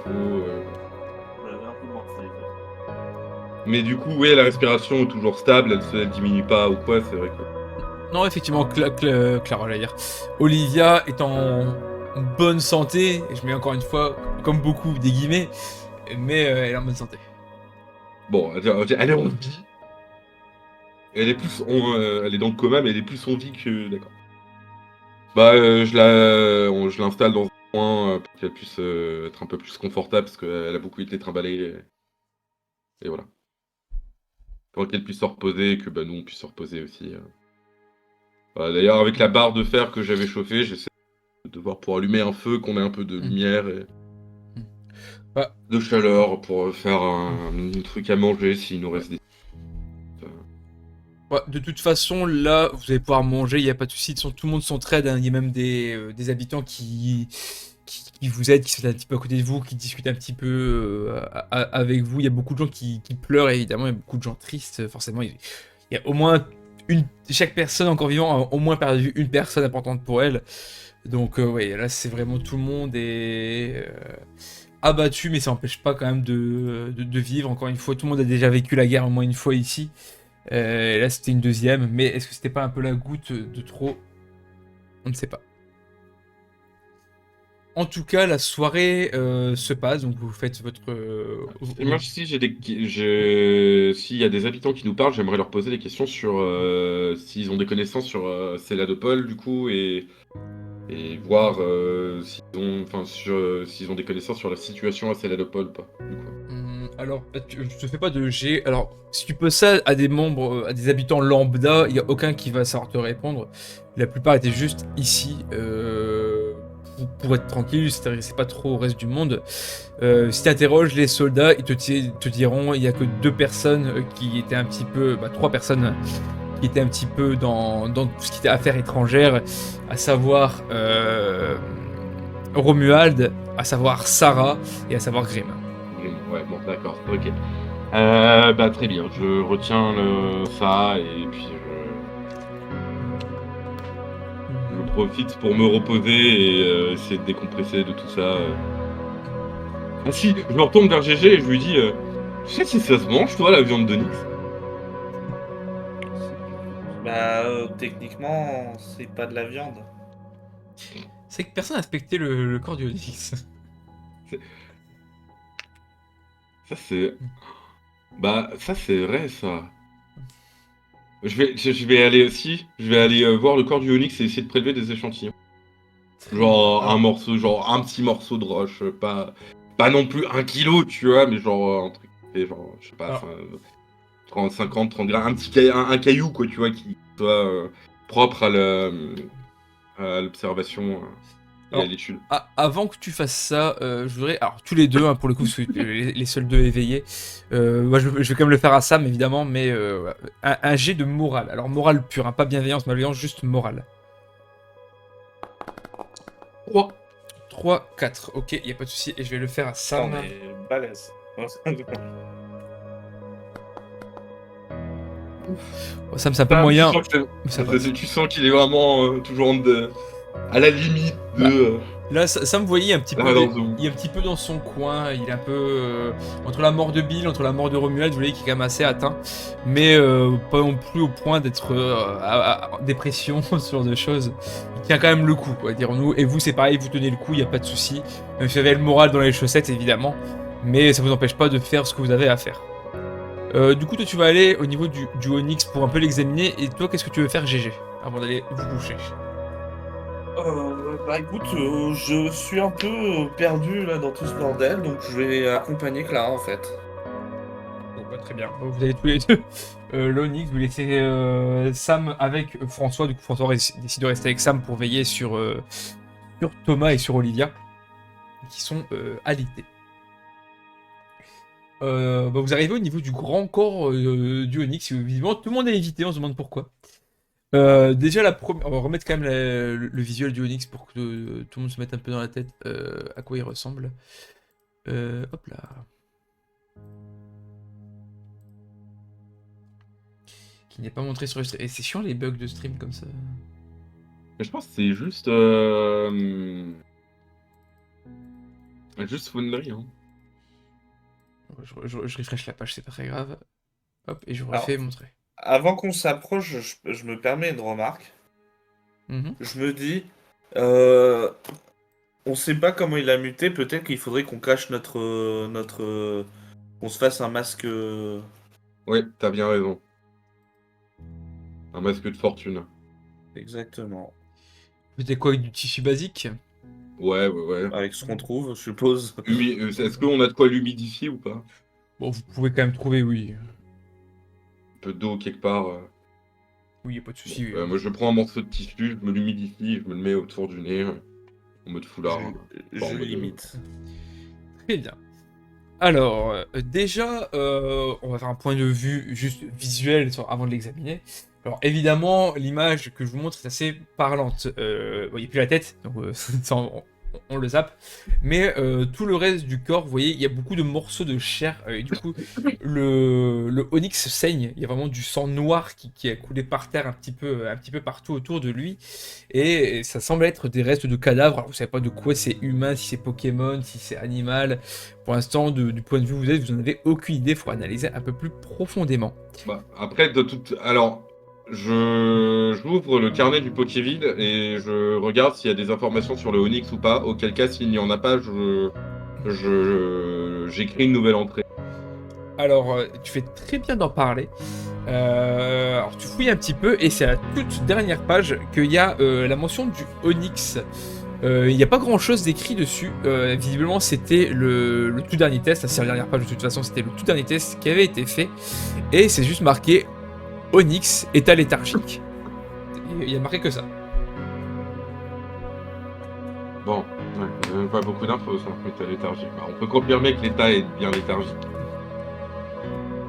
S4: Elle avait un peu de mortalité.
S3: Mais du coup, ouais, la respiration est toujours stable, elle diminue pas ou quoi, c'est vrai que...
S1: Non, effectivement, Clara, j'allais dire. Olivia est en bonne santé, et je mets encore une fois, comme beaucoup, des guillemets, mais elle est en bonne santé.
S3: Bon, elle est en vie. Elle est plus elle est dans le coma, mais elle est plus en vie que... D'accord. Bah, je l'installe dans un coin pour qu'elle puisse être un peu plus confortable, parce qu'elle a beaucoup été trimballée. Et voilà. Pour qu'elle puisse se reposer, et que bah, nous, on puisse se reposer aussi. Bah, d'ailleurs, avec la barre de fer que j'avais chauffée, j'essaie de voir pour allumer un feu, qu'on ait un peu de lumière et
S1: Bah.
S3: de chaleur pour faire un truc à manger s'il nous reste des...
S1: Ouais, de toute façon, là, vous allez pouvoir manger, il n'y a pas de souci. Tout le monde s'entraide, hein. Il y a même des habitants qui vous aident, qui sont un petit peu à côté de vous, qui discutent un petit peu avec vous. Il y a beaucoup de gens qui pleurent, évidemment, il y a beaucoup de gens tristes, forcément. Il y a au moins chaque personne encore vivant a au moins perdu une personne importante pour elle. Donc, ouais, là, c'est vraiment tout le monde est abattu, mais ça n'empêche pas quand même de vivre. Encore une fois, tout le monde a déjà vécu la guerre au moins une fois ici. Et là, c'était une deuxième, mais est-ce que c'était pas un peu la goutte de trop? On ne sait pas. En tout cas, la soirée se passe, donc vous faites votre...
S3: Et moi, si s'il y a des habitants qui nous parlent, j'aimerais leur poser des questions sur s'ils ont des connaissances sur Céladopol, du coup, et voir s'ils ont des connaissances sur la situation à Céladopol ou pas, du coup.
S1: Alors, je te fais pas de G. Alors, si tu poses ça à des membres, à des habitants lambda, il n'y a aucun qui va savoir te répondre. La plupart étaient juste ici pour être tranquille, c'est pas trop au reste du monde. Si tu interroges les soldats, ils te diront il n'y a que 2 personnes qui étaient un petit peu... Bah, 3 personnes qui étaient un petit peu dans tout ce qui était affaires étrangères, à savoir Romuald, à savoir Sarah et à savoir Grimm.
S3: Ouais, bon, d'accord, ok. Bah, très bien, je retiens ça et puis je profite pour me reposer et essayer de décompresser de tout ça. Ah si, je me retourne vers GG et je lui dis tu sais si ça se mange, toi, la viande de Nyx?
S4: Bah, techniquement, c'est pas de la viande.
S1: C'est que personne n'a respecté le corps du Onyx.
S3: Ça, c'est... Bah, ça, c'est vrai, ça. Je vais aller aussi, je vais aller voir le corps du Onyx et essayer de prélever des échantillons. Genre un morceau, genre un petit morceau de roche, pas non plus 1 kilo, tu vois, mais genre un truc qui fait genre, je sais pas,
S1: Alors-
S3: 30, 50, 30 grammes, un caillou, quoi, tu vois, qui soit propre à l'observation et à
S1: Alors,
S3: l'étude.
S1: avant que tu fasses ça, je voudrais. Alors, tous les deux, hein, pour le coup, c'est les seuls deux éveillés. Moi, je vais quand même le faire à Sam, évidemment, mais un jet de morale. Alors, morale pure, hein, pas bienveillance, malveillance, juste morale.
S3: 3.
S1: 3, 4, ok, y a pas de souci, et je vais le faire à
S4: Ça,
S1: Sam.
S4: on est balèze.
S1: Bon, Sam, c'est un peu moyen,
S3: Tu sens,
S1: mais ça passe.
S3: tu sens qu'il est vraiment toujours à la limite
S1: Bah,
S3: de
S1: Là, Sam, vous voyez, il est un petit peu,
S3: la rançon.
S1: il est un petit peu dans son coin. Il est un peu entre la mort de Bill, entre la mort de Romuald. Vous voyez qu'il est quand même assez atteint, mais pas non plus au point d'être en dépression, ce genre de choses. Il tient quand même le coup, quoi, dirons-nous. Et vous, c'est pareil, vous tenez le coup, il y a pas de souci. Même si vous avez le moral dans les chaussettes, évidemment, mais ça vous empêche pas de faire ce que vous avez à faire. Du coup, toi, tu vas aller au niveau du Onyx pour un peu l'examiner. Et toi, qu'est-ce que tu veux faire, GG, avant d'aller vous coucher?
S4: Bah écoute, je suis un peu perdu là dans tout ce bordel, donc je vais accompagner Clara en fait.
S1: Bon, bah, très bien. Vous avez tous les deux l'Onyx, vous laissez Sam avec François. Du coup, François décide de rester avec Sam pour veiller sur Thomas et sur Olivia, qui sont alités. Bah, vous arrivez au niveau du grand corps du Onyx. Visiblement, tout le monde est évité, on se demande pourquoi. Déjà, on va remettre quand même le visuel du Onyx pour que tout le monde se mette un peu dans la tête à quoi il ressemble. Hop là. Qui n'est pas montré sur le stream. Et c'est chiant les bugs de stream comme ça.
S3: Mais je pense que c'est juste Foundry, hein.
S1: Je refresh la page, c'est pas très grave. Hop, et je
S4: Alors,
S1: refais montrer.
S4: Avant qu'on s'approche, je me permets une remarque.
S1: Mhm.
S4: Je me dis, on sait pas comment il a muté, peut-être qu'il faudrait qu'on cache qu'on se fasse un masque.
S3: Ouais, t'as bien raison. Un masque de fortune.
S4: Exactement.
S1: C'était quoi avec du tissu basique?
S3: Ouais.
S4: Avec ce qu'on trouve, je suppose.
S3: Est-ce qu'on a de quoi l'humidifier ou pas?
S1: Bon, vous pouvez quand même trouver, oui.
S3: Un peu d'eau quelque part.
S1: Oui, y a pas de souci.
S3: Moi je prends un morceau de tissu, je me l'humidifie, je me le mets autour du nez, en mode foulard.
S4: Je
S3: en mode,
S4: limite.
S1: Très bien. Alors, déjà, on va faire un point de vue juste visuel avant de l'examiner. Alors, évidemment, l'image que je vous montre est assez parlante. Bon, il n'y a plus la tête, donc ça, on le zappe. Mais tout le reste du corps, vous voyez, il y a beaucoup de morceaux de chair. Et du coup, le Onyx saigne. Il y a vraiment du sang noir qui a coulé par terre un petit peu partout autour de lui. Et ça semble être des restes de cadavres. Alors, vous savez pas de quoi c'est humain, si c'est Pokémon, si c'est animal. Pour l'instant, du point de vue où vous êtes, vous n'en avez aucune idée. Il faut analyser un peu plus profondément.
S3: Bah, après, alors, j'ouvre le carnet du Pokéville et je regarde s'il y a des informations sur le Onyx ou pas. Auquel cas, s'il n'y en a pas, j'écris une nouvelle entrée.
S1: Alors, tu fais très bien d'en parler. Alors, tu fouilles un petit peu et c'est à la toute dernière page qu'il y a la mention du Onyx. Il n'y a pas grand chose d'écrit dessus. Visiblement, c'était le tout dernier test. La dernière page, de toute façon, c'était le tout dernier test qui avait été fait. Et c'est juste marqué Onyx, état léthargique. Il y a marqué que ça.
S3: Bon, ouais, pas beaucoup d'infos sur l'état léthargique. Bah, on peut confirmer que l'état est bien léthargique.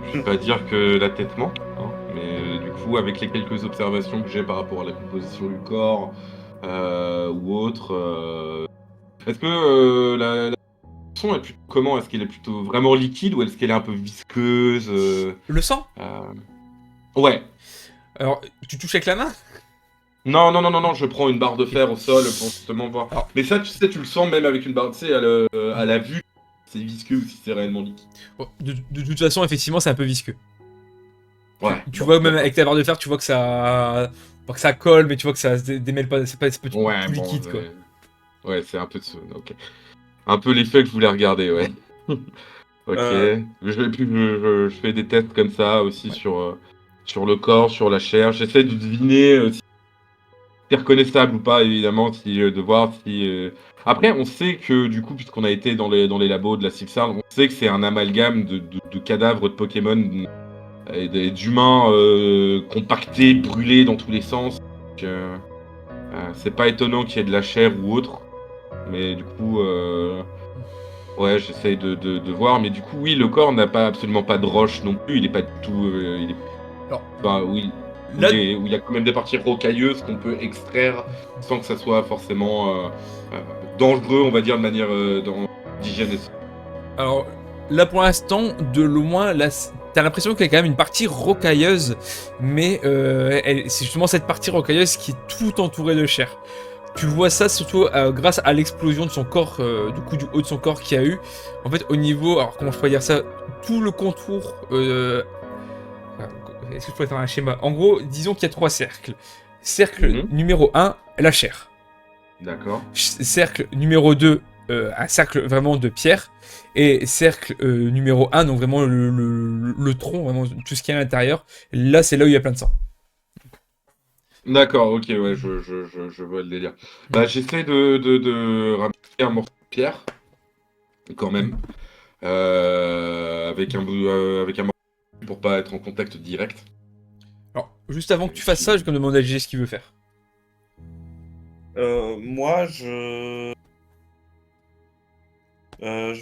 S3: Je vais pas dire que la tête ment, hein, mais du coup, avec les quelques observations que j'ai par rapport à la composition du corps ou autre, est-ce que la son est plutôt comment? Est-ce qu'elle est plutôt vraiment liquide ou est-ce qu'elle est un peu visqueuse
S1: Le sang?
S3: Ouais.
S1: Alors, tu touches avec la main?
S3: Non, je prends une barre de fer au sol pour justement voir.
S1: Alors-
S3: Mais ça, tu sais, tu le sens même avec une barre, tu sais, à la vue, si c'est visqueux ou si c'est réellement liquide.
S1: Bon, de toute façon, effectivement, c'est un peu visqueux.
S3: Ouais.
S1: Tu
S3: bon,
S1: vois, même
S3: d'accord.
S1: avec ta barre de fer, tu vois que ça. Pas que ça colle, mais tu vois que ça se démêle pas. C'est pas tout
S3: Ouais, bon,
S1: liquide, quoi.
S3: Ouais, c'est un peu de ce... Ok. Un peu l'effet que je voulais regarder, ouais. Ok. Je fais des tests comme ça aussi
S1: Ouais.
S3: sur le corps, sur la chair. J'essaie de deviner si c'est reconnaissable ou pas, évidemment, de voir si. Après, on sait que, du coup, puisqu'on a été dans les labos de la Cipsar, on sait que c'est un amalgame de cadavres de Pokémon et d'humains compactés, brûlés dans tous les sens. Donc, c'est pas étonnant qu'il y ait de la chair ou autre. Mais du coup, ouais, j'essaye de voir. Mais du coup, oui, le corps n'a absolument pas de roche non plus. Il est pas du tout.
S1: Alors,
S3: Enfin, oui.
S1: là,
S3: Où il y a quand même des parties rocailleuses qu'on peut extraire sans que ça soit forcément dangereux, on va dire, de manière d'hygiène.
S1: alors, là pour l'instant, de loin, là, t'as l'impression qu'il y a quand même une partie rocailleuse, mais c'est justement cette partie rocailleuse qui est tout entourée de chair. Tu vois ça surtout grâce à l'explosion de son corps, du coup du haut de son corps qu'il y a eu. En fait, au niveau, alors comment je pourrais dire ça, tout le contour. Est-ce que je pourrais faire un schéma? En gros, disons qu'il y a 3 cercles. Cercle numéro 1, la chair.
S3: D'accord.
S1: Cercle numéro 2, un cercle vraiment de pierre. Et cercle numéro 1, donc vraiment le tronc, vraiment tout ce qu'il y a à l'intérieur. Là, c'est là où il y a plein de sang.
S3: D'accord, ok, ouais, je vois le délire. Bah, j'essaie de ramasser un morceau de pierre, quand même, avec un morceau pour pas être en contact direct.
S1: Alors, juste avant que tu fasses ça, je vais demander à GG ce qu'il veut faire.
S4: Moi, je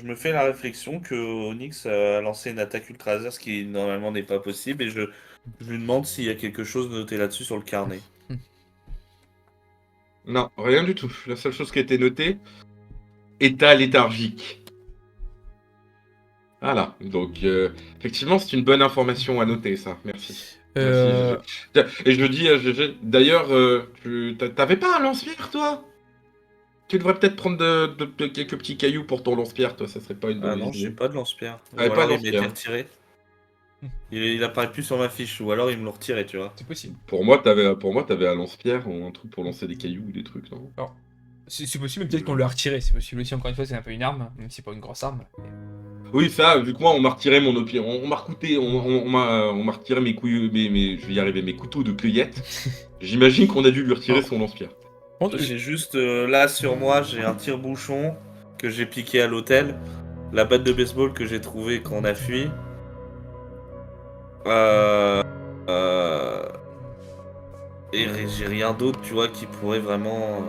S4: me fais la réflexion que Onyx a lancé une attaque ultra laser, ce qui normalement n'est pas possible, et je lui demande s'il y a quelque chose noté là-dessus sur le carnet.
S3: Non, rien du tout. La seule chose qui a été notée, état léthargique. Voilà, donc effectivement, c'est une bonne information à noter, ça. Merci. Merci, GG. Et je le dis à GG, d'ailleurs, t'avais pas un lance-pierre, toi? Tu devrais peut-être prendre quelques petits cailloux pour ton lance-pierre, toi, ça serait pas une
S4: Ah
S3: bonne
S4: non,
S3: idée.
S4: j'ai pas de lance-pierre. Ou
S3: Ah, pas
S4: alors
S3: de
S4: il m'était
S3: lance-pierre.
S4: retiré. Il apparaît plus sur ma fiche, ou alors il me l'a retiré, tu vois.
S1: C'est possible.
S3: Pour moi, t'avais un lance-pierre ou un truc pour lancer des cailloux ou des trucs, non?
S1: Alors, c'est possible, mais peut-être qu'on l'a retiré. C'est possible aussi, encore une fois, c'est un peu une arme, même si c'est pas une grosse arme.
S3: Oui, ça, vu que moi, on m'a retiré mon opie, on m'a recouté, on m'a retiré mes couilles, je vais y arriver, mes couteaux de cueillette. J'imagine qu'on a dû lui retirer son lance-pierre.
S4: J'ai juste là sur moi, j'ai un tire-bouchon que j'ai piqué à l'hôtel, la batte de baseball que j'ai trouvée quand on a fui. Et j'ai rien d'autre, tu vois, qui pourrait vraiment.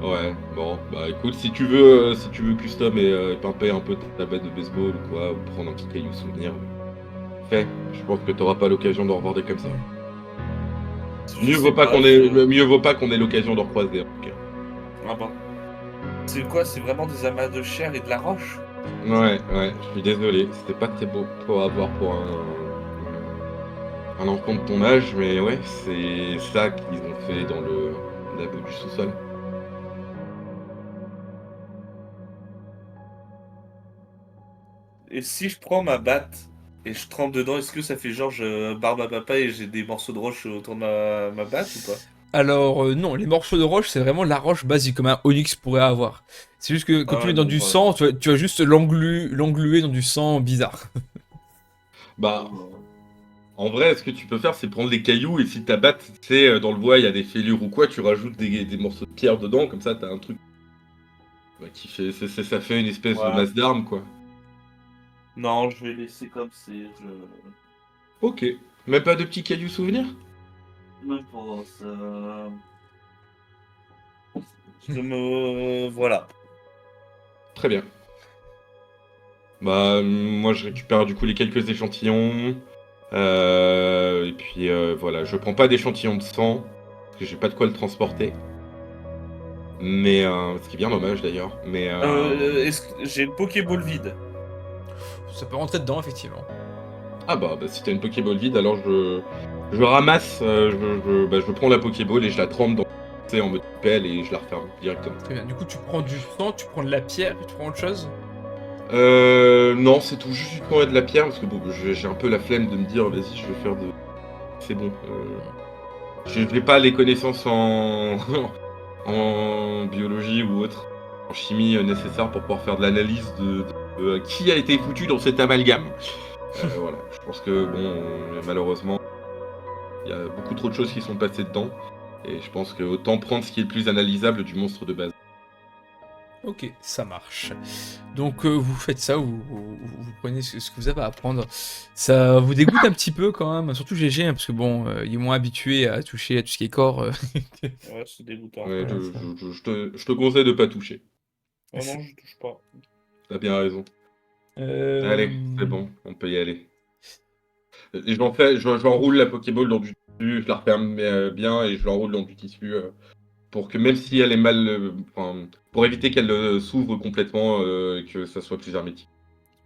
S3: Ouais, bon, bah écoute, si tu veux custom et pimper un peu ta batte de baseball ou quoi, ou prendre un petit caillou souvenir, fais. Je pense que t'auras pas l'occasion d'en revoir des comme ça. Mieux vaut pas qu'on ait l'occasion d'en recroiser en tout cas.
S4: Ah bon. C'est quoi? C'est vraiment des amas de chair et de la roche?
S3: Ouais, je suis désolé, c'était pas très beau pour avoir pour un enfant de ton âge, mais ouais, c'est ça qu'ils ont fait dans le labo du sous-sol.
S4: Et si je prends ma batte et je trempe dedans, est-ce que ça fait genre je barbe à papa et j'ai des morceaux de roche autour de ma batte ou pas?
S1: Alors, non, les morceaux de roche, c'est vraiment la roche basique, comme un onyx pourrait avoir. C'est juste que quand
S4: Ah
S1: tu
S4: ouais,
S1: mets dans
S4: bon,
S1: du
S4: voilà.
S1: sang, tu vas juste l'engluer dans du sang bizarre.
S3: Bah, en vrai, ce que tu peux faire, c'est prendre des cailloux et si ta batte, tu sais, dans le bois, il y a des fêlures ou quoi, tu rajoutes des morceaux de pierre dedans, comme ça, t'as un truc qui fait, ça fait une espèce de
S4: Ouais.
S3: masse d'armes, quoi.
S4: Non, je vais laisser comme c'est.
S3: Ok. Même pas de petits cailloux souvenirs?
S4: Même pas ça. Voilà.
S3: Très bien. Bah, moi, je récupère du coup les quelques échantillons. Et puis, voilà, je prends pas d'échantillons de sang, parce que j'ai pas de quoi le transporter. Mais, ce qui est bien dommage d'ailleurs. Mais,
S4: Est-ce que j'ai une Pokéball vide?
S1: Ça peut rentrer dedans, effectivement.
S3: ah bah si t'as une Pokéball vide, alors je ramasse, je prends la Pokéball et je la trempe en mode pelle et je la referme directement.
S1: Très bien. Du coup, tu prends du sang, tu prends de la pierre, tu prends autre chose?
S3: Non, c'est tout juste quand il y a de la pierre, parce que bon, j'ai un peu la flemme de me dire, vas-y, je vais faire de... C'est bon. Je n'ai pas les connaissances en... en biologie ou autre, en chimie nécessaires pour pouvoir faire de l'analyse de qui a été foutu dans cet amalgame. Voilà, je pense que, bon, malheureusement, il y a beaucoup trop de choses qui sont passées dedans. Et je pense que autant prendre ce qui est le plus analysable du monstre de base.
S1: Ok, ça marche. Donc vous faites ça, vous prenez ce que vous avez à apprendre. Ça vous dégoûte un petit peu quand même, surtout GG, hein, parce que bon, il est moins habitué à toucher à tout ce qui est corps.
S4: Ouais, c'est dégoûtant.
S3: Ouais,
S1: Voilà,
S3: je te conseille de pas toucher.
S4: Oh non, je touche pas.
S3: T'as bien raison.
S1: Euh,
S3: Allez, c'est bon, on peut y aller. Et j'enroule la Pokéball dans du tissu, je la referme bien et je l'enroule dans du tissu pour que même si elle est mal, pour éviter qu'elle s'ouvre complètement, que ça soit plus hermétique.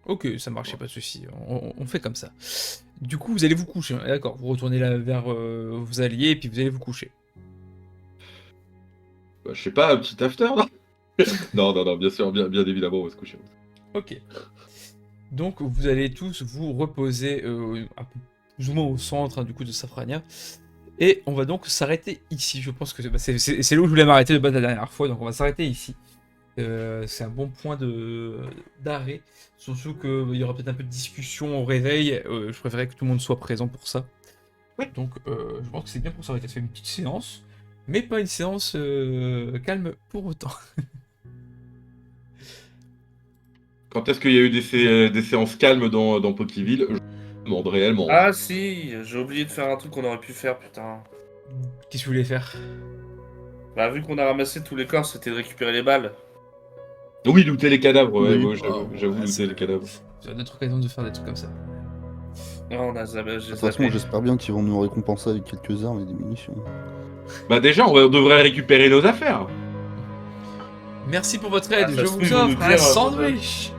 S1: Ok, ça marche, y a pas de souci. On fait comme ça. Du coup, vous allez vous coucher, hein, d'accord. Vous retournez là vers vos alliés et puis vous allez vous coucher.
S3: Bah, je sais pas, un petit after, non? Non, bien sûr, bien évidemment, on va se coucher.
S1: Ok. Donc vous allez tous vous reposer un peu plus ou moins au centre du coup de Safrania. Et on va donc s'arrêter ici. Je pense que c'est là où je voulais m'arrêter de base la dernière fois. Donc on va s'arrêter ici. C'est un bon point d'arrêt. Surtout qu'il y aura peut-être un peu de discussion au réveil. Je préférerais que tout le monde soit présent pour ça.
S3: Oui.
S1: Donc je pense que c'est bien pour s'arrêter. Ça fait une petite séance. Mais pas une séance calme pour autant.
S3: Quand est-ce qu'il y a eu des séances calmes dans Pokéville? Je me demande réellement.
S4: Ah si, j'ai oublié de faire un truc qu'on aurait pu faire, putain.
S1: Qu'est-ce que vous voulez faire?
S4: Bah vu qu'on a ramassé tous les corps, c'était de récupérer les balles.
S3: Oui, looter les cadavres, ouais,
S2: Oui.
S3: ouais,
S1: Oh,
S3: j'avoue
S1: ouais,
S3: looter
S1: c'est-
S3: les cadavres.
S1: Vous avez d'autres occasions de faire des trucs comme ça.
S4: Non, on a
S2: De toute façon, j'espère bien qu'ils vont nous récompenser avec quelques armes et des munitions.
S3: Bah déjà, on devrait récupérer nos affaires.
S1: Merci pour votre
S4: Ah,
S1: aide.
S4: ça
S1: Je
S4: se
S1: vous
S4: trouve, ils vont nous
S1: offre un
S4: dire,
S1: sandwich.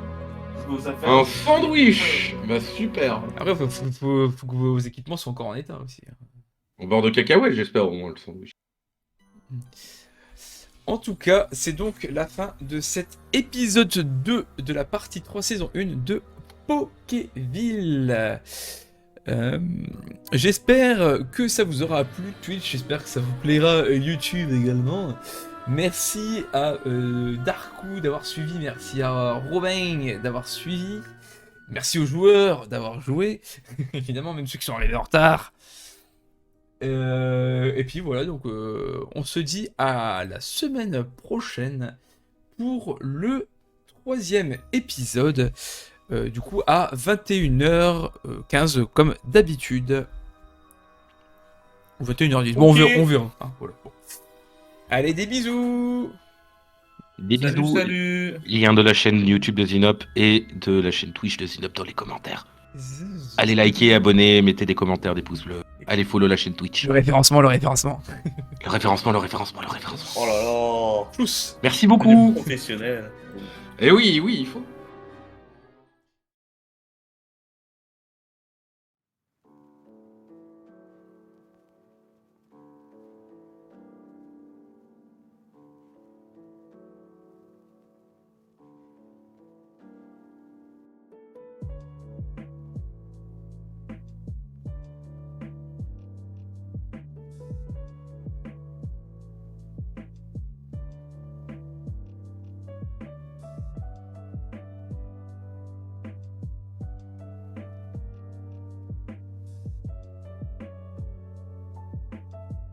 S3: Un sandwich. Bah super.
S1: Après, faut que vos équipements soient encore en état aussi.
S3: Au beurre de cacahuète, j'espère au moins le sandwich.
S1: En tout cas, c'est donc la fin de cet épisode 2 de la partie 3 saison 1 de Pokéville. J'espère que ça vous aura plu Twitch, j'espère que ça vous plaira YouTube également. Merci à Darkou d'avoir suivi, merci à Robin d'avoir suivi, merci aux joueurs d'avoir joué, évidemment même ceux qui sont arrivés en retard. Et puis voilà, donc on se dit à la semaine prochaine pour le 3e épisode, du coup à 21h15 comme d'habitude. Ou 21h10, bon,
S4: Ok.
S1: on verra. Hein, voilà, bon. Allez, des bisous.
S5: Des
S4: Salut,
S5: bisous.
S4: salut.
S5: Lien de la chaîne YouTube de Zinop et de la chaîne Twitch de Zinop dans les commentaires. Allez liker, abonner, mettez des commentaires, des pouces bleus. Allez follow la chaîne Twitch.
S1: Le référencement.
S5: Le référencement.
S4: Oh là là.
S1: Tous.
S5: Merci
S4: On est
S5: beaucoup.
S4: professionnel.
S3: Eh oui, il faut.